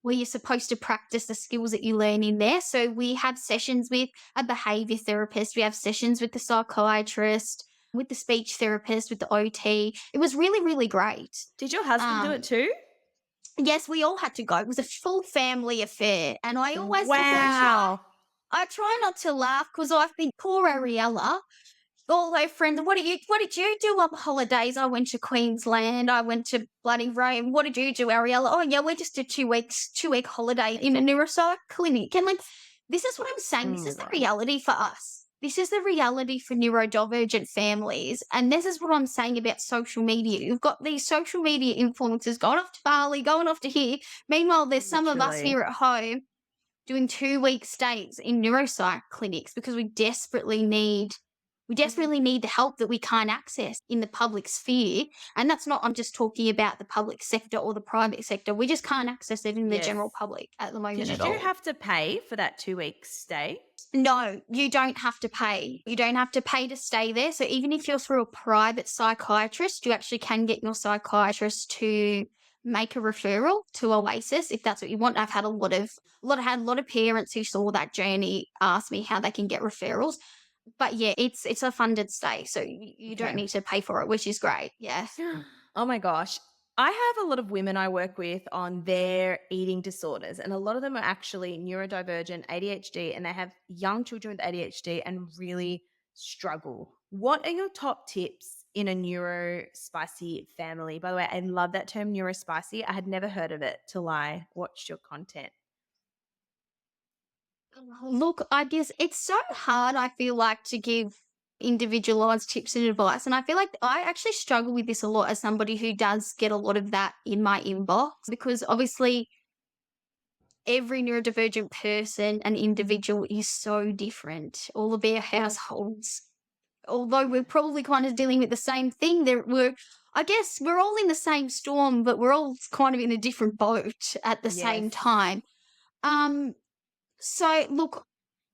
where you're supposed to practice the skills that you learn in there. So we have sessions with a behavior therapist, we have sessions with the psychiatrist, with the speech therapist, with the OT. It was really, really great. Did your husband do it Um, too? yes, we all had to go. It was a full family affair, and I always look, Wow. I try not to laugh because I think poor Ariella, all her friends, what did you do on holidays? I went to Queensland, I went to bloody Rome. What did you do, Ariella? Oh yeah, we just did 2 week holiday in a neuropsych clinic. And like, this is what I'm saying. Oh This my is the gosh. reality for us. This is the reality for neurodivergent families. And this is what I'm saying about social media. You've got these social media influencers going off to Bali, going off to here. Meanwhile, there's some of us Literally. here at home doing 2 week stays in neuropsych clinics because we desperately need the help that we can't access in the public sphere. And that's not, I'm just talking about the public sector or the private sector. We just can't access it in the Yes. general public at the Did moment at you all. have to pay for that 2 week stay? No, you don't have to pay. You don't have to pay to stay there. So even if you're through a private psychiatrist, you actually can get your psychiatrist to make a referral to Oasis if that's what you want. I've had a lot of parents who saw that journey ask me how they can get referrals. But yeah, it's a funded stay, so you don't Okay. need to pay for it, which is great. Yeah. Oh my gosh. I have a lot of women I work with on their eating disorders, and a lot of them are actually neurodivergent, ADHD, and they have young children with ADHD and really struggle. What are your top tips in a neurospicy family? By the way, I love that term neurospicy. I had never heard of it till I watched your content. Look, I guess it's so hard, I feel like, to give individualized tips and advice. And I feel like I actually struggle with this a lot as somebody who does get a lot of that in my inbox because obviously every neurodivergent person and individual is so different. All of their households, although we're probably kind of dealing with the same thing, I guess we're all in the same storm, but we're all kind of in a different boat at the same Yes. time. Um, so look,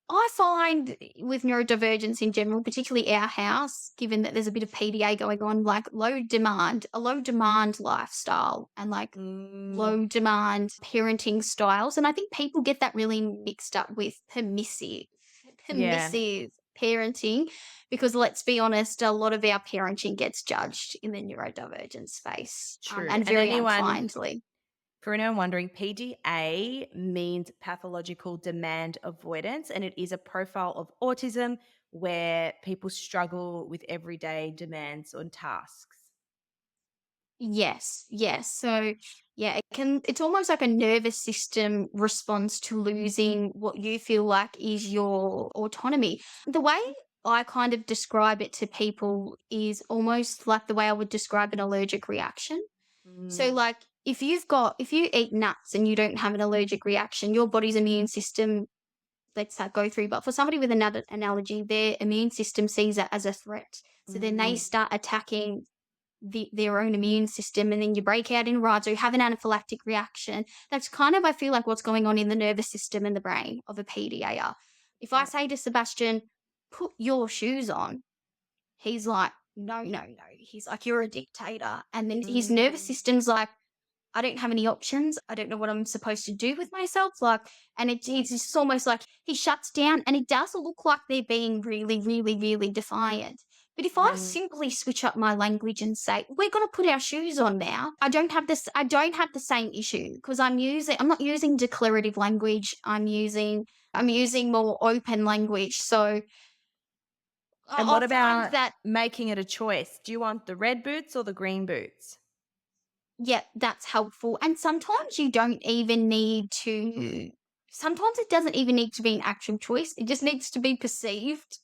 I find with neurodivergence in general, particularly our house, given that there's a bit of PDA going on, like a low demand lifestyle and like Mm, low demand parenting styles. And I think people get that really mixed up with yeah, permissive parenting, because let's be honest, a lot of our parenting gets judged in the neurodivergent space, true. and And very anyone unkindly. For anyone wondering, PDA means pathological demand avoidance, and it is a profile of autism where people struggle with everyday demands and tasks. Yes, yes. So, yeah, it's almost like a nervous system response to losing what you feel like is your autonomy. The way I kind of describe it to people is almost like the way I would describe an allergic reaction. So, Mm, like, if you eat nuts and you don't have an allergic reaction, your body's immune system lets that go through. But for somebody with another an allergy, their immune system sees it as a threat. So then they mm. start attacking their own immune system, and then you break out in rides or you have an anaphylactic reaction. That's kind of, I feel like, what's going on in the nervous system and the brain of a PDAR. If I Yeah. say to Sebastian, put your shoes on, he's like, no, no, no. He's like, you're a dictator. And then his nervous Mm. system's like, I don't have any options. I don't know what I'm supposed to do with myself. Like, and it's just almost like he shuts down, and it does look like they're being really, really, really defiant. But if I Mm. simply switch up my language and say, we're going to put our shoes on now, I don't have the same issue because I'm not using declarative language. I'm using more open language. So And I what find about that, making it a choice? Do you want the red boots or the green boots? yeah, that's helpful. And sometimes you don't even need to, sometimes it doesn't even need to be an actual choice. It just needs to be perceived.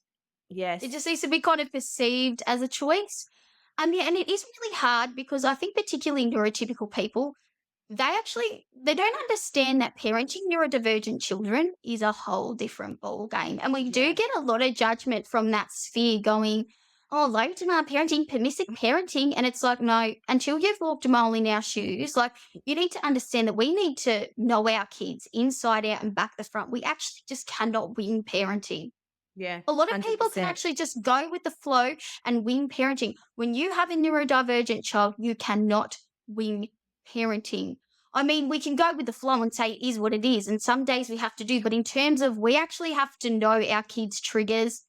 It just Yes. needs to be kind of perceived as a choice. And yeah, and it is really hard because I think particularly neurotypical people, they don't understand that parenting neurodivergent children is a whole different ball game. And we do Yeah. get a lot of judgment from that sphere going, oh, low demand parenting, permissive parenting. And it's like, no, until you've walked a mile in our shoes, like you need to understand that we need to know our kids inside out and back the front. We actually just cannot wing parenting. Yeah, A lot of people can 100%. actually just go with the flow and wing parenting. When you have a neurodivergent child, you cannot wing parenting. I mean, we can go with the flow and say it is what it is, and some days we have to do, but in terms of we actually have to know our kids' triggers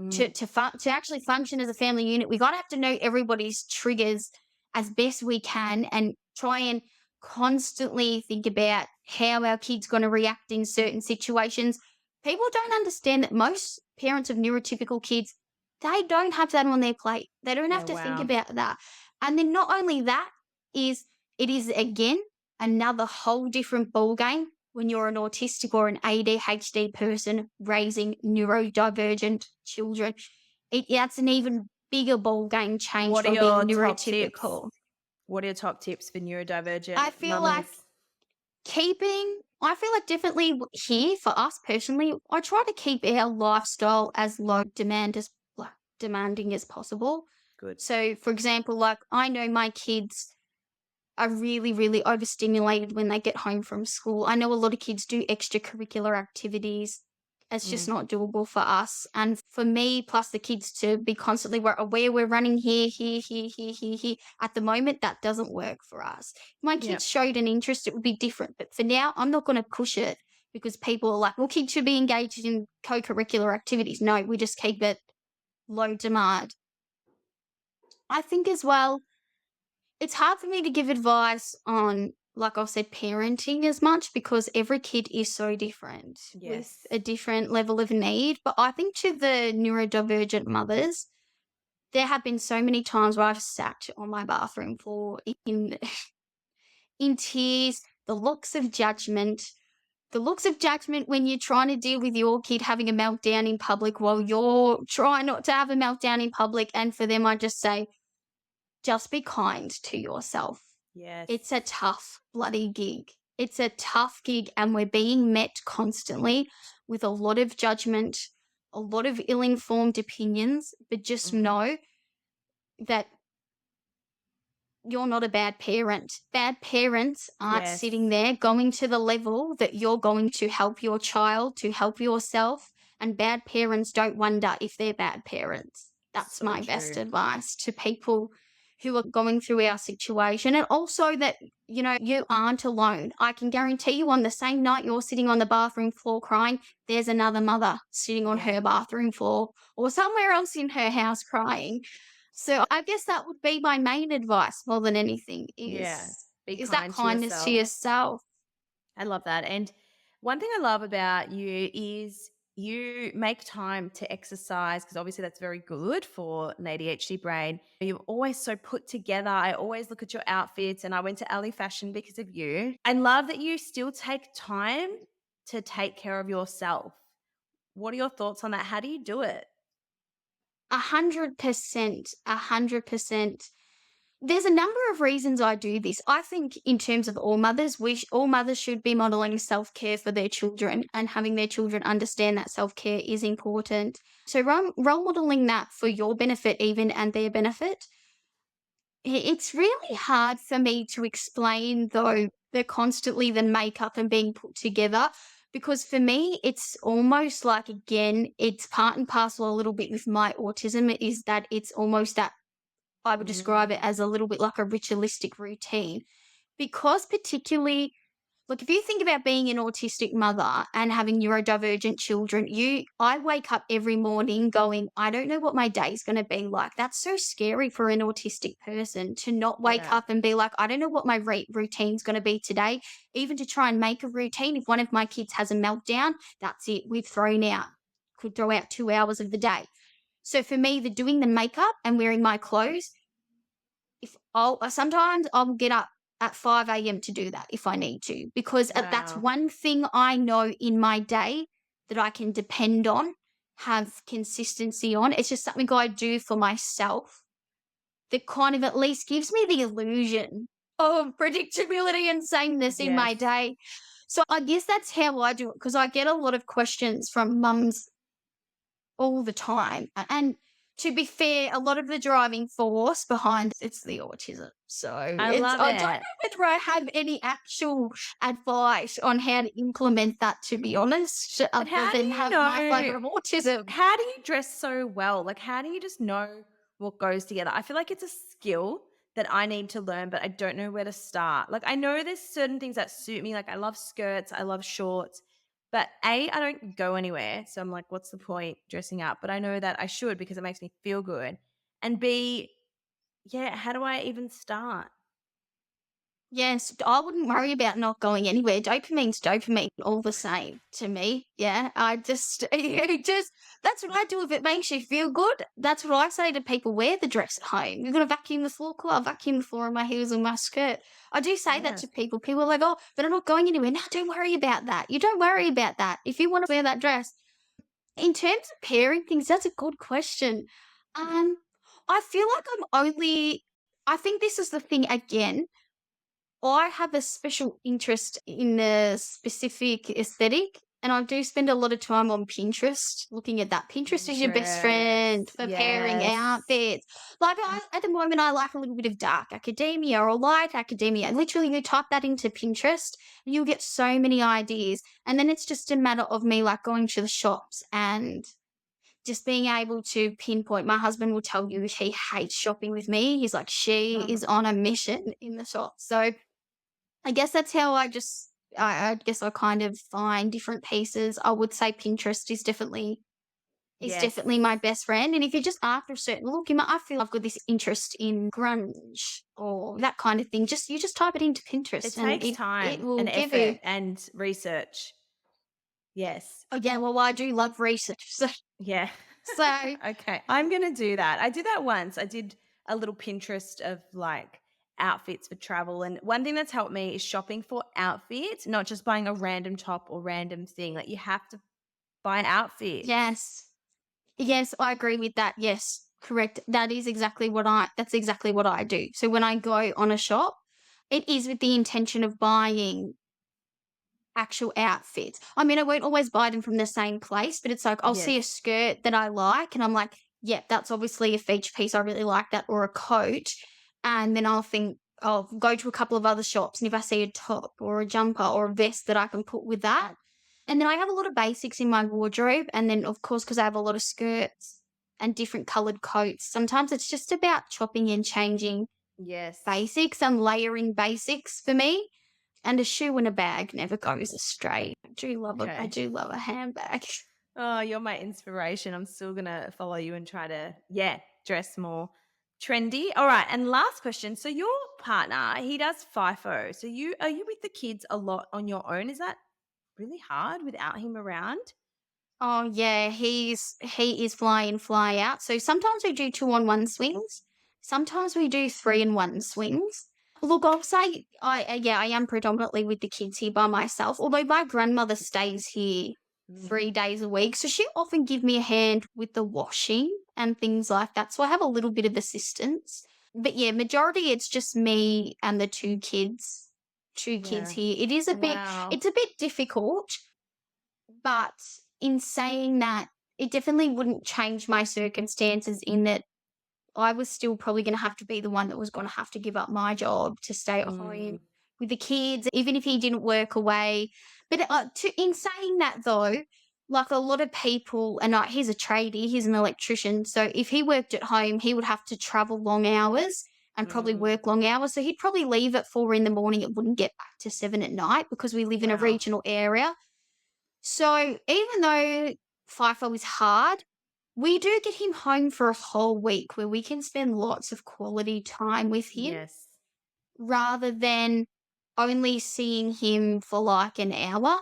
Mm, to actually function as a family unit. We gotta have to know everybody's triggers as best we can and try and constantly think about how our kids gonna react in certain situations. People don't understand that most parents of neurotypical kids, they don't have that on their plate. They don't have yeah, to think wow. about that. And then not only that is it is again another whole different ball game when you're an autistic or an ADHD person raising neurodivergent children. That's an even bigger ball game change What are from being your top tips? neurotypical. What are your top tips for I neurodivergent feel like mamas? I feel like definitely here for us personally, I try to keep our lifestyle as low demand as like demanding as possible. Good. So, for example, like I know my kids are really, really overstimulated when they get home from school. I know a lot of kids do extracurricular activities. It's just Mm, not doable for us. And for me, plus the kids to be constantly aware we're running here, here, here, here, here, here. At the moment, that doesn't work for us. If my yeah, kids showed an interest, it would be different. But for now, I'm not going to push it because people are like, well, kids should be engaged in co curricular activities. No, we just keep it low demand. I think as well, it's hard for me to give advice on, like I said, parenting as much because every kid is so different with yes. a different level of need. But I think to the neurodivergent mothers, there have been so many times where I've sat on my bathroom floor in in tears, the looks of judgment when you're trying to deal with your kid having a meltdown in public while you're trying not to have a meltdown in public. And for them, I just say, just be kind to yourself. Yes. It's a tough bloody gig. It's a tough gig, and we're being met constantly with a lot of judgment, a lot of ill informed opinions. But just Mhm. know that you're not a bad parent. Bad parents aren't Yes. sitting there going to the level that you're going to help your child, to help yourself. And bad parents don't wonder if they're bad parents. That's So my best true. advice to people who are going through our situation. And also that, you aren't alone. I can guarantee you on the same night you're sitting on the bathroom floor crying, there's another mother sitting on Yeah. her bathroom floor or somewhere else in her house crying. So I guess that would be my main advice more than anything Yeah. Be is that kind to kindness to yourself. yourself. I love that. And one thing I love about you is you make time to exercise because obviously that's very good for an ADHD brain. You're always so put together. I always look at your outfits and I went to Alley Fashion because of you. I love that you still take time to take care of yourself. What are your thoughts on that? How do you do it? 100%, 100%. There's a number of reasons I do this. I think in terms of all mothers, all mothers should be modeling self-care for their children and having their children understand that self-care is important. So role modeling that for your benefit even and their benefit. It's really hard for me to explain, though, the makeup and being put together, because for me, it's almost like, again, it's part and parcel a little bit with my autism, is that it's almost that I would describe it Mm, as a little bit like a ritualistic routine. Because particularly Look, if you think about being an autistic mother and having neurodivergent children, I wake up every morning going, I don't know what my day's going to be like. That's so scary for an autistic person to not wake yeah. up and be like, I don't know what my routine's going to be today. Even to try and make a routine. If one of my kids has a meltdown, that's it. We've thrown out. Could throw out 2 hours of the day. So for me, the doing the makeup and wearing my clothes, if I'll sometimes I'll get up at 5 a.m. to do that if I need to, because that's Wow. one thing I know in my day that I can depend on, have consistency on. It's just something I do for myself that kind of at least gives me the illusion of predictability and sameness in my Yes. day. So I guess that's how I do it because I get a lot of questions from mums all the time. And To be fair, a lot of the driving force behind it's the autism. So I it's love I don't know it. whether I have any actual advice on how to implement that, to be honest, But other how do than you have my know flavour of autism. how do you dress so well? Like, how do you just know what goes together? I feel like it's a skill that I need to learn, but I don't know where to start. Like, I know there's certain things that suit me. Like, I love skirts, I love shorts, but A, I don't go anywhere. So I'm like, what's the point dressing up? But I know that I should because it makes me feel good. And B, yeah, how do I even start? Yes, I wouldn't worry about not going anywhere. Dopamine's dopamine all the same to me. Yeah, I just, it just, that's what I do. If it makes you feel good, that's what I say to people. Wear the dress at home. You're going to vacuum the floor. Cool, I'll vacuum the floor in my heels and my skirt. I do say that Yes. to people. People are like, oh, but I'm not going anywhere. No, don't worry about that. You don't worry about that. If you want to wear that dress, in terms of pairing things, that's a good question. Um, I feel like I think this is the thing again. I have a special interest in a specific aesthetic, and I do spend a lot of time on Pinterest looking at that. Pinterest is your best friend Pinterest. for pairing Yes. outfits. Like at the moment, I like a little bit of dark academia or light academia. Literally, you type that into Pinterest, and you'll get so many ideas. And then it's just a matter of me like going to the shops and just being able to pinpoint. My husband will tell you he hates shopping with me. He's like, she is on a mission in the shop. So I guess that's how I guess I kind of find different pieces. I would say Pinterest is Yes. definitely my best friend. And if you're just after a certain look, you might I feel I've got this interest in grunge or that kind of thing. Just you just type it into It Pinterest and takes it time will and give you. effort and research. Yes. Oh yeah, well I do love research. Yeah. So Okay. I'm gonna do that. I did that once. I did a little Pinterest of like outfits for travel. And one thing that's helped me is shopping for outfits, not just buying a random top or random thing. Like you have to buy outfits. yes. Yes, I agree with that. Yes, correct. That's exactly what I do. So when I go on a shop, it is with the intention of buying actual outfits. I mean, I won't always buy them from the same place, but it's like I'll see a Yes. skirt that I like and I'm like, yep, that's obviously a feature piece. I really like that, or a coat. And then I'll go to a couple of other shops. And if I see a top or a jumper or a vest that I can put with that. And then I have a lot of basics in my wardrobe. And then, of course, because I have a lot of skirts and different colored coats, sometimes it's just about chopping and changing Yes. basics and layering basics for me. And a shoe and a bag never goes astray. I Okay. do love a handbag. Oh, you're my inspiration. I'm still gonna follow you and try to, yeah, dress more trendy. All right. And last question. So your partner, he does FIFO. So you are you with the kids a lot on your own? Is that really hard without him around? Oh yeah, he is fly in, fly out. So sometimes we do 2-on-1 swings. Sometimes we do 3-in-1 swings. Look, I'll say yeah, I am predominantly with the kids here by myself. Although my grandmother stays here Mm. 3 days a week, so she often give me a hand with the washing and things like that. So I have a little bit of assistance. But yeah, majority it's just me and the two kids Yeah. here. Wow. It's a bit difficult, but in saying that, it definitely wouldn't change my circumstances in that I was still probably going to have to be the one that was going to have to give up my job to stay at home Mm. with the kids, even if he didn't work away. But in saying that, though, like a lot of people, and he's a tradie, he's an electrician. So if he worked at home, he would have to travel long hours and probably Mm. work long hours. So he'd probably leave at 4 in the morning. It wouldn't get back to 7 at night because we live in a Wow. regional area. So even though FIFO is hard, we do get him home for a whole week where we can spend lots of quality time with him Yes. rather than only seeing him for like an hour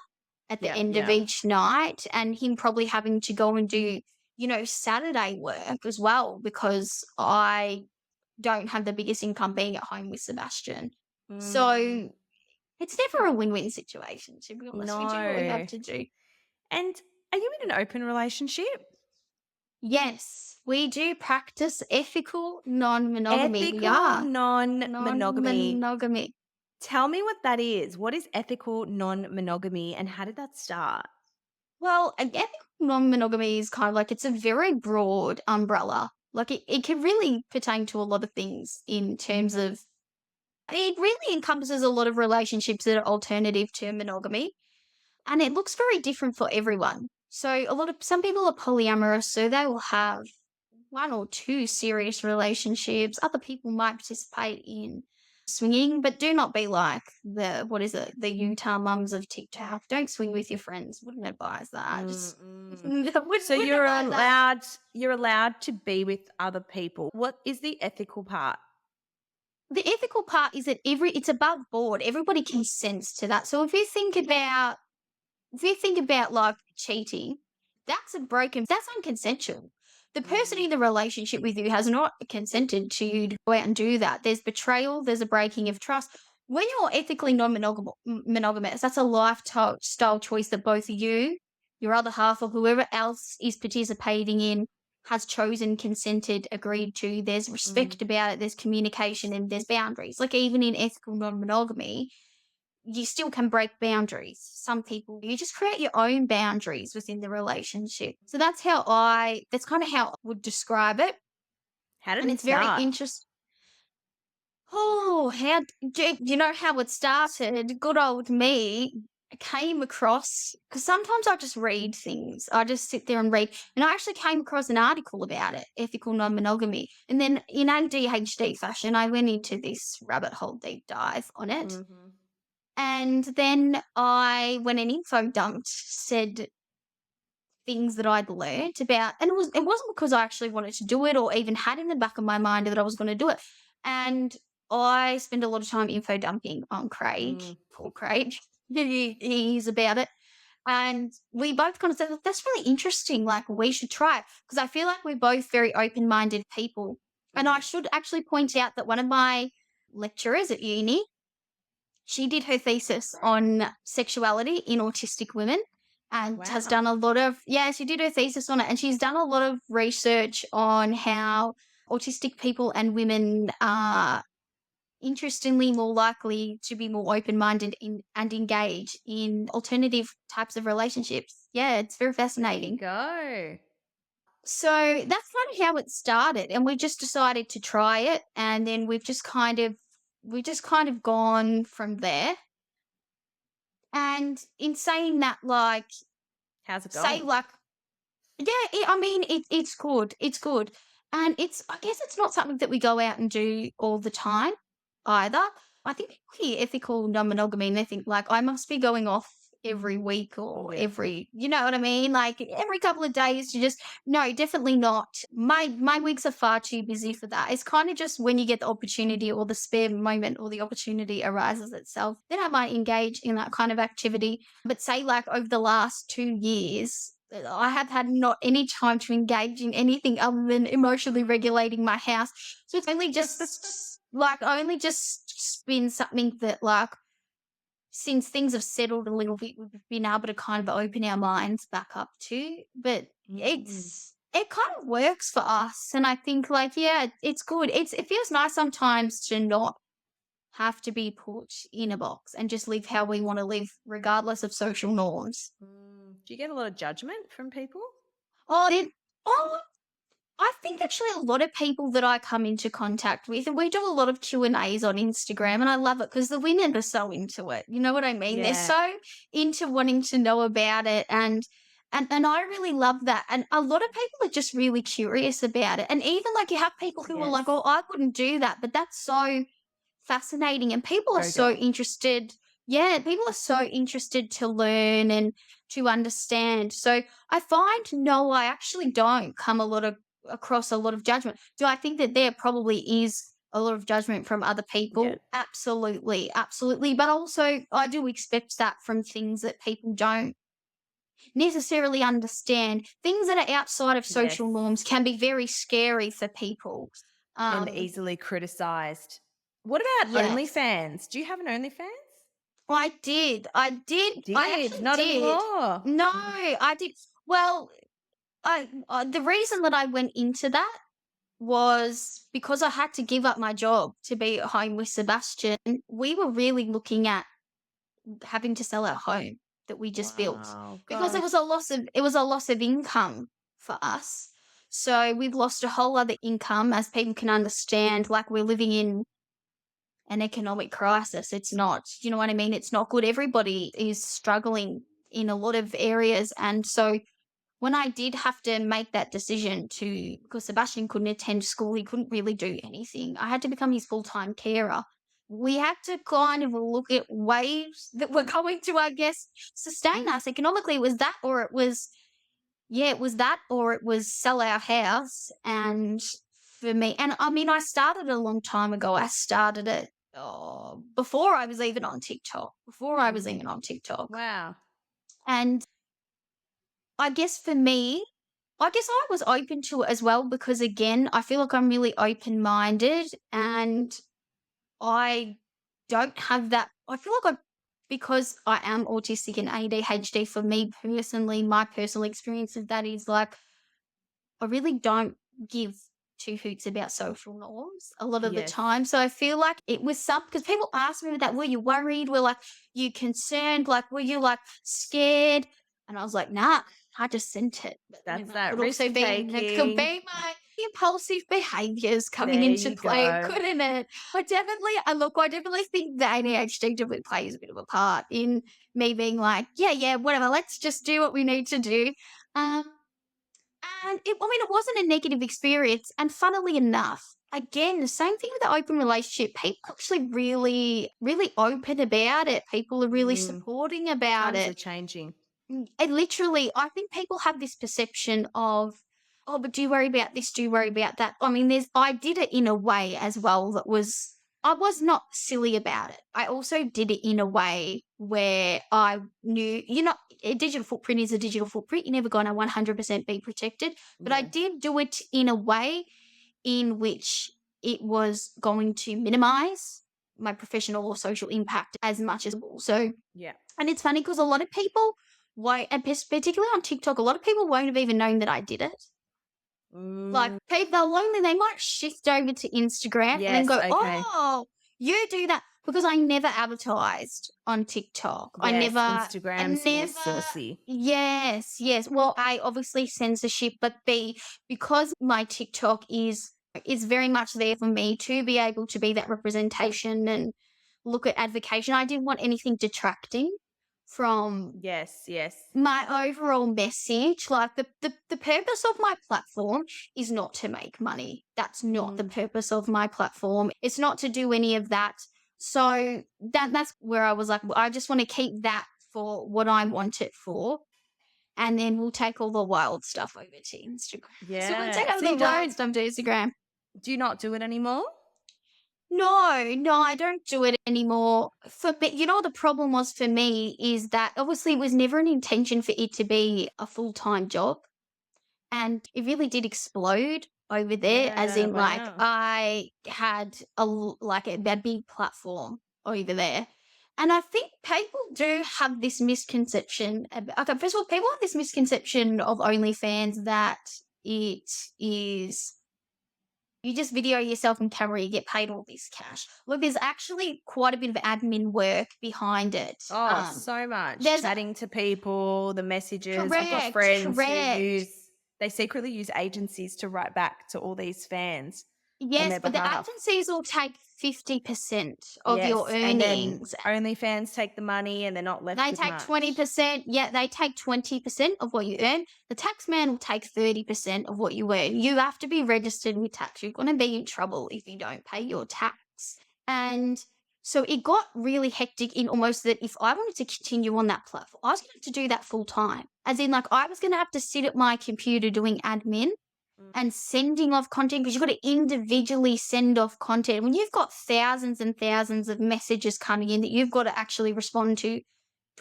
at the Yeah. end of Yeah. each night and him probably having to go and do, Saturday work as well because I don't have the biggest income being at home with Sebastian. Mm. So it's never a win-win situation, to be honest. We do what we have No. to do. And are you in an open relationship? Yes, we do practice ethical non-monogamy. We Ethical are non-monogamy. non-monogamy. Tell me what that is. What is ethical non-monogamy and how did that start? Well, ethical non-monogamy is kind of like it's a very broad umbrella. Like it can really pertain to a lot of things in terms Mhm. of it really encompasses a lot of relationships that are alternative to monogamy. And it looks very different for everyone. So some people are polyamorous, so they will have one or two serious relationships. Other people might participate in swinging, but do not be like the Utah mums of TikTok. Don't swing with your friends. Wouldn't advise that. Just Mm-mm. wouldn't So advise that. you're allowed to be with other people. What is the ethical part? The ethical part is that it's above board. Everybody consents to that. So if you think about like cheating, that's unconsensual. The person Mm, in the relationship with you has not consented to you to go out and do that. There's betrayal, there's a breaking of trust. When you're ethically monogamous, that's a lifestyle choice that both you, your other half, or whoever else is participating in has chosen, consented, agreed to. There's mm, respect about it, there's communication, and there's boundaries. Like even in ethical non monogamy, you still can break boundaries. Some people, you just create your own boundaries within the relationship. So that's kind of how I would describe it. how did And it it's very start? interesting. Oh, you know how it started? Good old me came across, because sometimes I just read things. I just sit there and read. And I actually came across an article about it, ethical non monogamy. And then in ADHD fashion, I went into this rabbit hole deep dive on it. Mhm. And then I went and info dumped, said things that I'd learnt about, and it wasn't because I actually wanted to do it or even had in the back of my mind that I was going to do it. And I spend a lot of time info dumping on Craig, Mm, poor Craig. He's about it. And we both kind of said, "Look, that's really interesting. Like, we should try it." Because I feel like we're both very open minded people. And I mhm. should actually point out that one of my lecturers at uni, she did her thesis on sexuality in autistic women and has done Wow. a lot of, yeah, she did her thesis on it, and she's done a lot of research on how autistic people and women are interestingly more likely to be more open-minded and engage in alternative types of relationships. Yeah, it's very There you fascinating. go. So that's kind of how it started, and we just decided to try it, and then we've just kind of gone from there. And in saying that, like, How's it say, going? like, yeah, I mean, it's good. It's good. And I guess it's not something that we go out and do all the time either. I think people hear ethical non monogamy and they think, like, I must be going off every week or Yeah. every, you know what I mean? Like every couple of days to just, no, definitely not. My weeks are far too busy for that. It's kind of just when you get the opportunity or the spare moment or the opportunity arises itself, then I might engage in that kind of activity. But say, like, over the last 2 years, I have had not any time to engage in anything other than emotionally regulating my house. So it's only just been something that, like, since things have settled a little bit, we've been able to kind of open our minds back up to. But Mm. it kind of works for us. And I think, like, yeah, it's good. It feels nice sometimes to not have to be put in a box and just live how we want to live, regardless of social norms. Do you get a lot of judgment from people? Oh, oh, I think actually a lot of people that I come into contact with, and we do a lot of Q&As on Instagram, and I love it because the women are so into it. You know what I mean? They're Yeah. so into wanting to know about it, and I really love that. And a lot of people are just really curious about it. And even like you have people who are like, Yes. "Oh, I wouldn't do that," but that's so fascinating, and people are Go so girl. interested. Yeah, people are so interested to learn and to understand. So I find, no, I actually don't come across a lot of judgment. Do I think that there probably is a lot of judgment from other Yeah. people? Absolutely, absolutely. But also, I do expect that from things that people don't necessarily understand. Things that are outside of Yes. social norms can be very scary for people. And Um, easily criticized. What about yes. OnlyFans? Do you have an OnlyFans? I Did. actually Not did. anymore. No, I did. Well, the reason that I went into that was because I had to give up my job to be at home with Sebastian. We were really looking at having to sell our home that we just built Wow. because Gosh. it was a loss of income for us. So we've lost a whole other income, as people can understand. Like, we're living in an economic crisis. It's not, you know what I mean? It's not good. Everybody is struggling in a lot of areas. And so when I did have to make that decision to, because Sebastian couldn't attend school, he couldn't really do anything. I had to become his full-time carer. We had to kind of look at ways that were going to, I guess, sustain us economically. It was that, or it was, yeah, it was that, or it was sell our house. And for me, and I mean, I started a long time ago. I started it before I was even on TikTok. Before I was even on TikTok, Wow. and I guess for me, I guess I was open to it as well because, again, I feel like I'm really open minded and I don't have that. I feel like because I am autistic and ADHD, for me personally, my personal experience of that is like, I really don't give two hoots about social norms a lot of the Yes. time. So I feel like it was some, because people ask me that, were you worried? Were like, you concerned? Like, were you like scared? And I was like, nah, I just sent it. But I mean, That's that that could also risk be, it could taking. be my impulsive behaviors coming There into you play, go. couldn't it? I definitely think the ADHD definitely plays a bit of a part in me being like, yeah, whatever, let's just do what we need to do. Um, and it wasn't a negative experience. And funnily enough, again, the same thing with the open relationship. People are actually really, really open about it. People are really Mm, supporting about times it. are changing. And literally, I think people have this perception of, oh, but do you worry about this? Do you worry about that? I mean, I did it in a way as well that was, I was not silly about it. I also did it in a way where I knew, a digital footprint is a digital footprint. You're never going to 100% be protected. But I Yeah. did do it in a way in which it was going to minimize my professional or social impact as much as possible. So, Yeah. and it's funny because a lot of people won't, and particularly on TikTok, a lot of people won't have even known that I did it. Like, Mm, they'll only, they might shift over to Instagram and then yes. go, Okay. oh, you do that. Because I never advertised on TikTok. Yes. I Instagram's all never, saucy. yes. Well, I obviously censorship, but because my TikTok is very much there for me to be able to be that representation and look at advocation. I didn't want anything detracting from Yes. Yes. my overall message. Like, the purpose of my platform is not to make money. That's not the Mm, purpose of my platform. It's not to do any of that. So that's where I was like, well, I just want to keep that for what I want it for. And then we'll take all the wild stuff over to Instagram. So we'll take yeah. all So the you wild don't, stuff to Instagram. do you not do it anymore? No, I don't do it anymore. For me, the problem was for me is that obviously it was never an intention for it to be a full-time job. And it really did explode over there, as Yeah. in, like, Wow. I had a big platform over there. And I think people do have this misconception. Okay, first of all, people have this misconception of OnlyFans that it is, you just video yourself in camera, you get paid all this cash. Look, there's actually quite a bit of admin work behind it. Oh, so much There's chatting to people, the messages. I've got correct, friends who correct. they secretly use agencies to write back to all these fans on Yes, their but the behalf. agencies will take 50% of your Yes. And then earnings. OnlyFans take the money and they're not left They with take much. 20%. Yeah, they take 20% of what you earn. The tax man will take 30% of what you earn. You have to be registered with tax. You're going to be in trouble if you don't pay your tax. And so it got really hectic in almost that if I wanted to continue on that platform, I was going to have to do that full time. As in, like, I was going to have to sit at my computer doing admin Mm, and sending off content, because you've got to individually send off content. When you've got thousands and thousands of messages coming in that you've got to actually respond to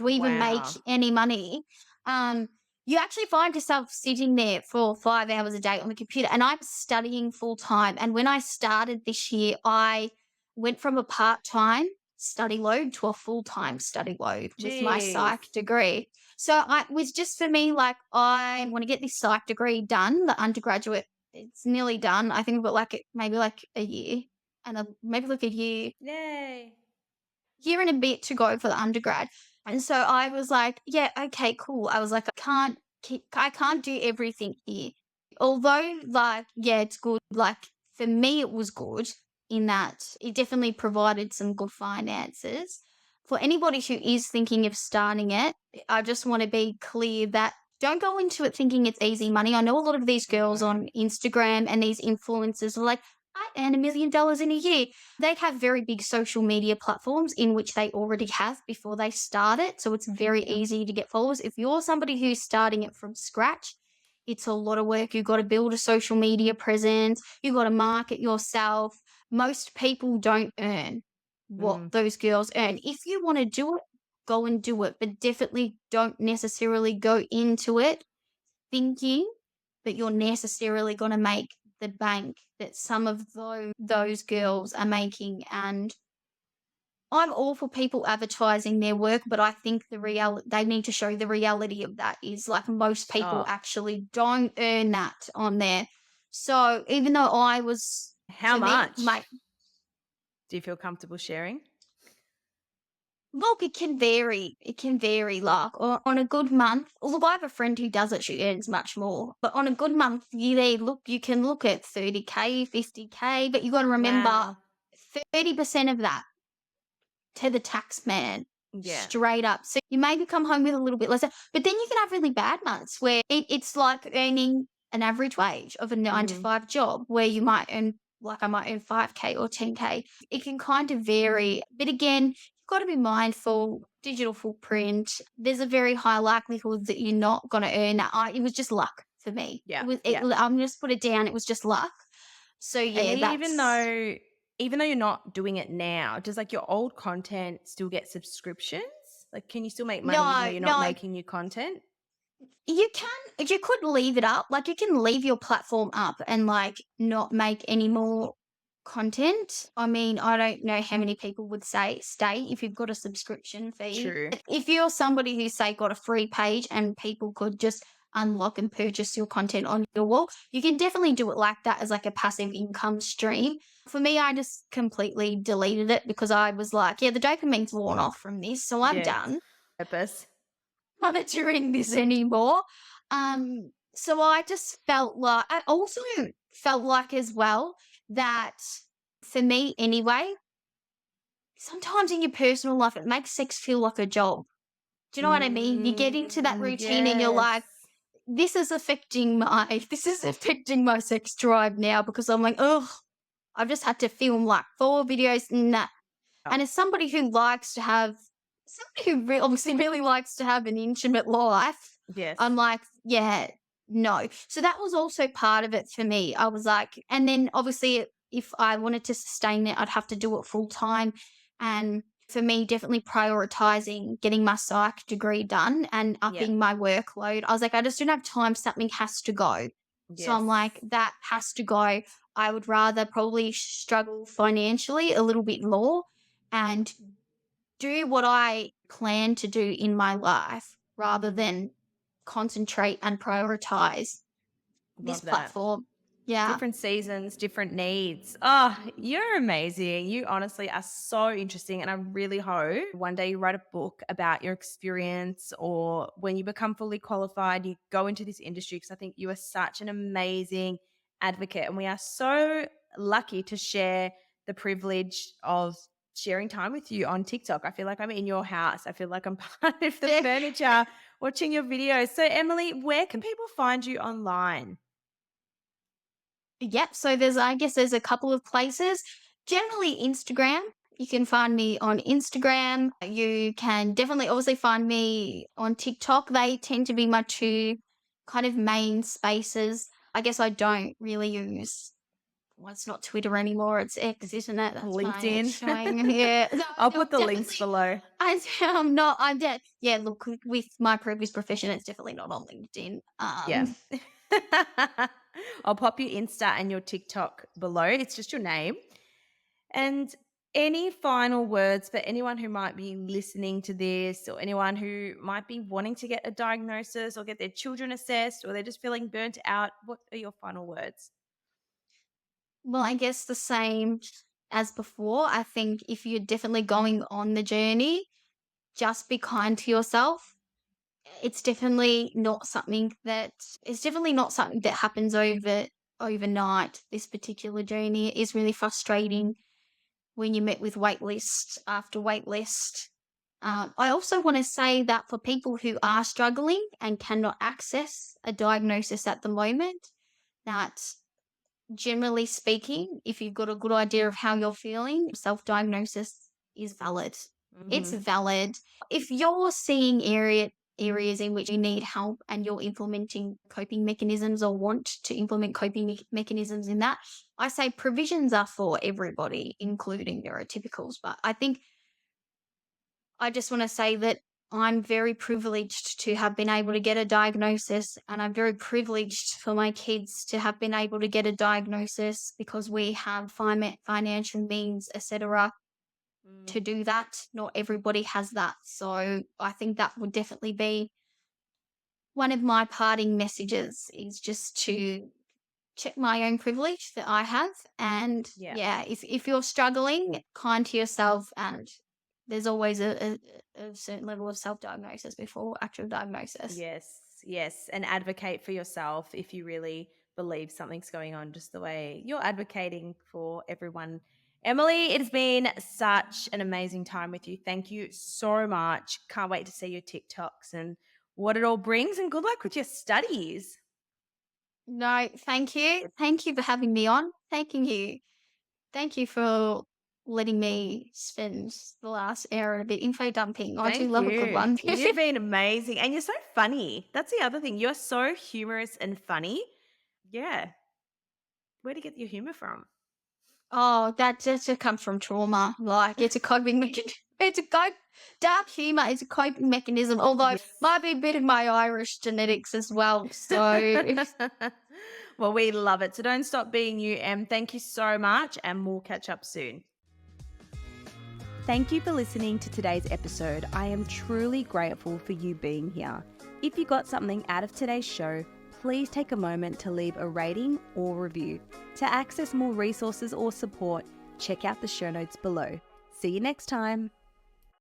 even make wow. any money, you actually find yourself sitting there for 5 hours a day on the computer. And I'm studying full time. And when I started this year, I went from a part time study load to a full time study load with my Jeez. psych degree. So it was just for me, like, I want to get this psych degree done, the undergraduate. It's nearly done. I think I've got maybe like a year and maybe like a Yay. year and a bit to go for the undergrad. And so I was like, yeah, okay, cool. I was like, I can't do everything here. although, like, yeah, it's good. Like, for me, it was good in that it definitely provided some good finances. For anybody who is thinking of starting it, I just want to be clear that don't go into it thinking it's easy money. I know a lot of these girls No. on Instagram and these influencers are like, I earn $1 million in a year. They have very big social media platforms in which they already have before they start it. So it's very Yep. easy to get followers. If you're somebody who's starting it from scratch, it's a lot of work. You've got to build a social media presence. You've got to market yourself. Most people don't earn what Mm. those girls earn. If you want to do it, go and do it, but definitely don't necessarily go into it thinking that you're necessarily going to make the bank that some of those girls are making. And I'm all for people advertising their work, but I think they need to show the reality of that is like most people Oh, actually don't earn that on there. So even though I was, how for me, much? Do you feel comfortable sharing? look, it can vary. It can vary. Like on a good month, look, I have a friend who does it. She earns much more, but on a good month, you can look at 30K, 50K, but you got to remember Wow. 30% of that to the tax man, Yeah. straight up. So you maybe come home with a little bit less, but then you can have really bad months where it's like earning an average wage of a nine to Mhm. five job where you might earn, like I might earn 5K or 10K. It can kind of vary. But again, you've got to be mindful. Digital footprint, there's a very high likelihood that you're not going to earn that. It was just luck for me. Yeah, It, yeah. I'm just put it down. It was just luck. So And yeah, even that's though even though you're not doing it now, does, like, your old content still get subscriptions? Like, can you still make money even though no, you're not no. making new content? You could leave it up, like, you can leave your platform up and, like, not make any more content. I mean, I don't know how many people would say stay if you've got a subscription fee. True. If you're somebody who, say, got a free page and people could just unlock and purchase your content on your wall, you can definitely do it like that as, like, a passive income stream. For me, I just completely deleted it because I was like, "Yeah, the dopamine's worn off from this, so I'm Yes. done." Purpose. Monitoring this anymore. So I just felt like I also felt like as well that for me anyway, sometimes in your personal life it makes sex feel like a job. Do you know what I mean? You get into that routine and you're like, Yes. this is affecting my sex drive now because I'm like, oh, I've just had to film like 4 videos and that. Oh, And as somebody who likes to have, somebody who obviously really likes to have an intimate life, I'm yes. like, yeah, no. So that was also part of it for me. I was like, and then obviously, if I wanted to sustain it, I'd have to do it full time. And for me, definitely prioritizing getting my psych degree done and Yeah. upping my workload. I was like, I just don't have time. Something has to go. So I'm Yes. like, that has to go. I would rather probably struggle financially a little bit more and do what I plan to do in my life rather than concentrate and prioritize this Love that. platform. Yeah. Different seasons, different needs. Oh, you're amazing. You honestly are so interesting. And I really hope one day you write a book about your experience, or when you become fully qualified, you go into this industry, because I think you are such an amazing advocate. And we are so lucky to share the privilege of sharing time with you on TikTok. I feel like I'm in your house. I feel like I'm part of the furniture watching your videos. So, Emily, where can people find you online? Yep. So I guess there's a couple of places. Generally Instagram. You can find me on Instagram. You can definitely also find me on TikTok. They tend to be my two kind of main spaces. I guess I don't really use, well, it's not Twitter anymore. It's X, isn't it? That's my ex LinkedIn. showing. Yeah. No, I'll no, put the links definitely. below. I'm not. I'm dead. Yeah. Look, with my previous profession, it's definitely not on LinkedIn. Yeah. I'll pop your Insta and your TikTok below. It's just your name. And any final words for anyone who might be listening to this, or anyone who might be wanting to get a diagnosis or get their children assessed, or they're just feeling burnt out? What are your final words? Well, I guess the same as before. I think if you're definitely going on the journey, just be kind to yourself. It's definitely not something that happens overnight. This particular journey is really frustrating when you met with wait list after wait list. I also want to say that for people who are struggling and cannot access a diagnosis at the moment, that generally speaking, if you've got a good idea of how you're feeling, self diagnosis is valid. It's Hmm. valid. If you're seeing areas in which you need help and you're implementing coping mechanisms or want to implement coping mechanisms in that, I say provisions are for everybody, including neurotypicals. But I think I just want to say that I'm very privileged to have been able to get a diagnosis, and I'm very privileged for my kids to have been able to get a diagnosis because we have financial means, etc., Mm. to do that. Not everybody has that. So I think that would definitely be one of my parting messages, is just to check my own privilege that I have. And Yeah. yeah, if you're struggling, kind to yourself, and there's always a certain level of self-diagnosis before actual diagnosis. Yes, yes. And advocate for yourself if you really believe something's going on, just the way you're advocating for everyone. Emily, it has been such an amazing time with you. Thank you so much. Can't wait to see your TikToks and what it all brings. And good luck with your studies. No, thank you. Thank you for having me on. Thanking you. Thank you for letting me spend the last hour and a bit info dumping. I do Thank love a good you. one. You've been amazing. And you're so funny. That's the other thing. You're so humorous and funny. Yeah. Where do you get your humor from? Oh, that just comes from trauma. Like, it's a coping mechanism. It's a cope. Dark humor is a coping mechanism, although Yes. might be a bit of my Irish genetics as well. So, Well, we love it. So don't stop being you, Em. Thank you so much, and we'll catch up soon. Thank you for listening to today's episode. I am truly grateful for you being here. If you got something out of today's show, please take a moment to leave a rating or review. To access more resources or support, check out the show notes below. See you next time.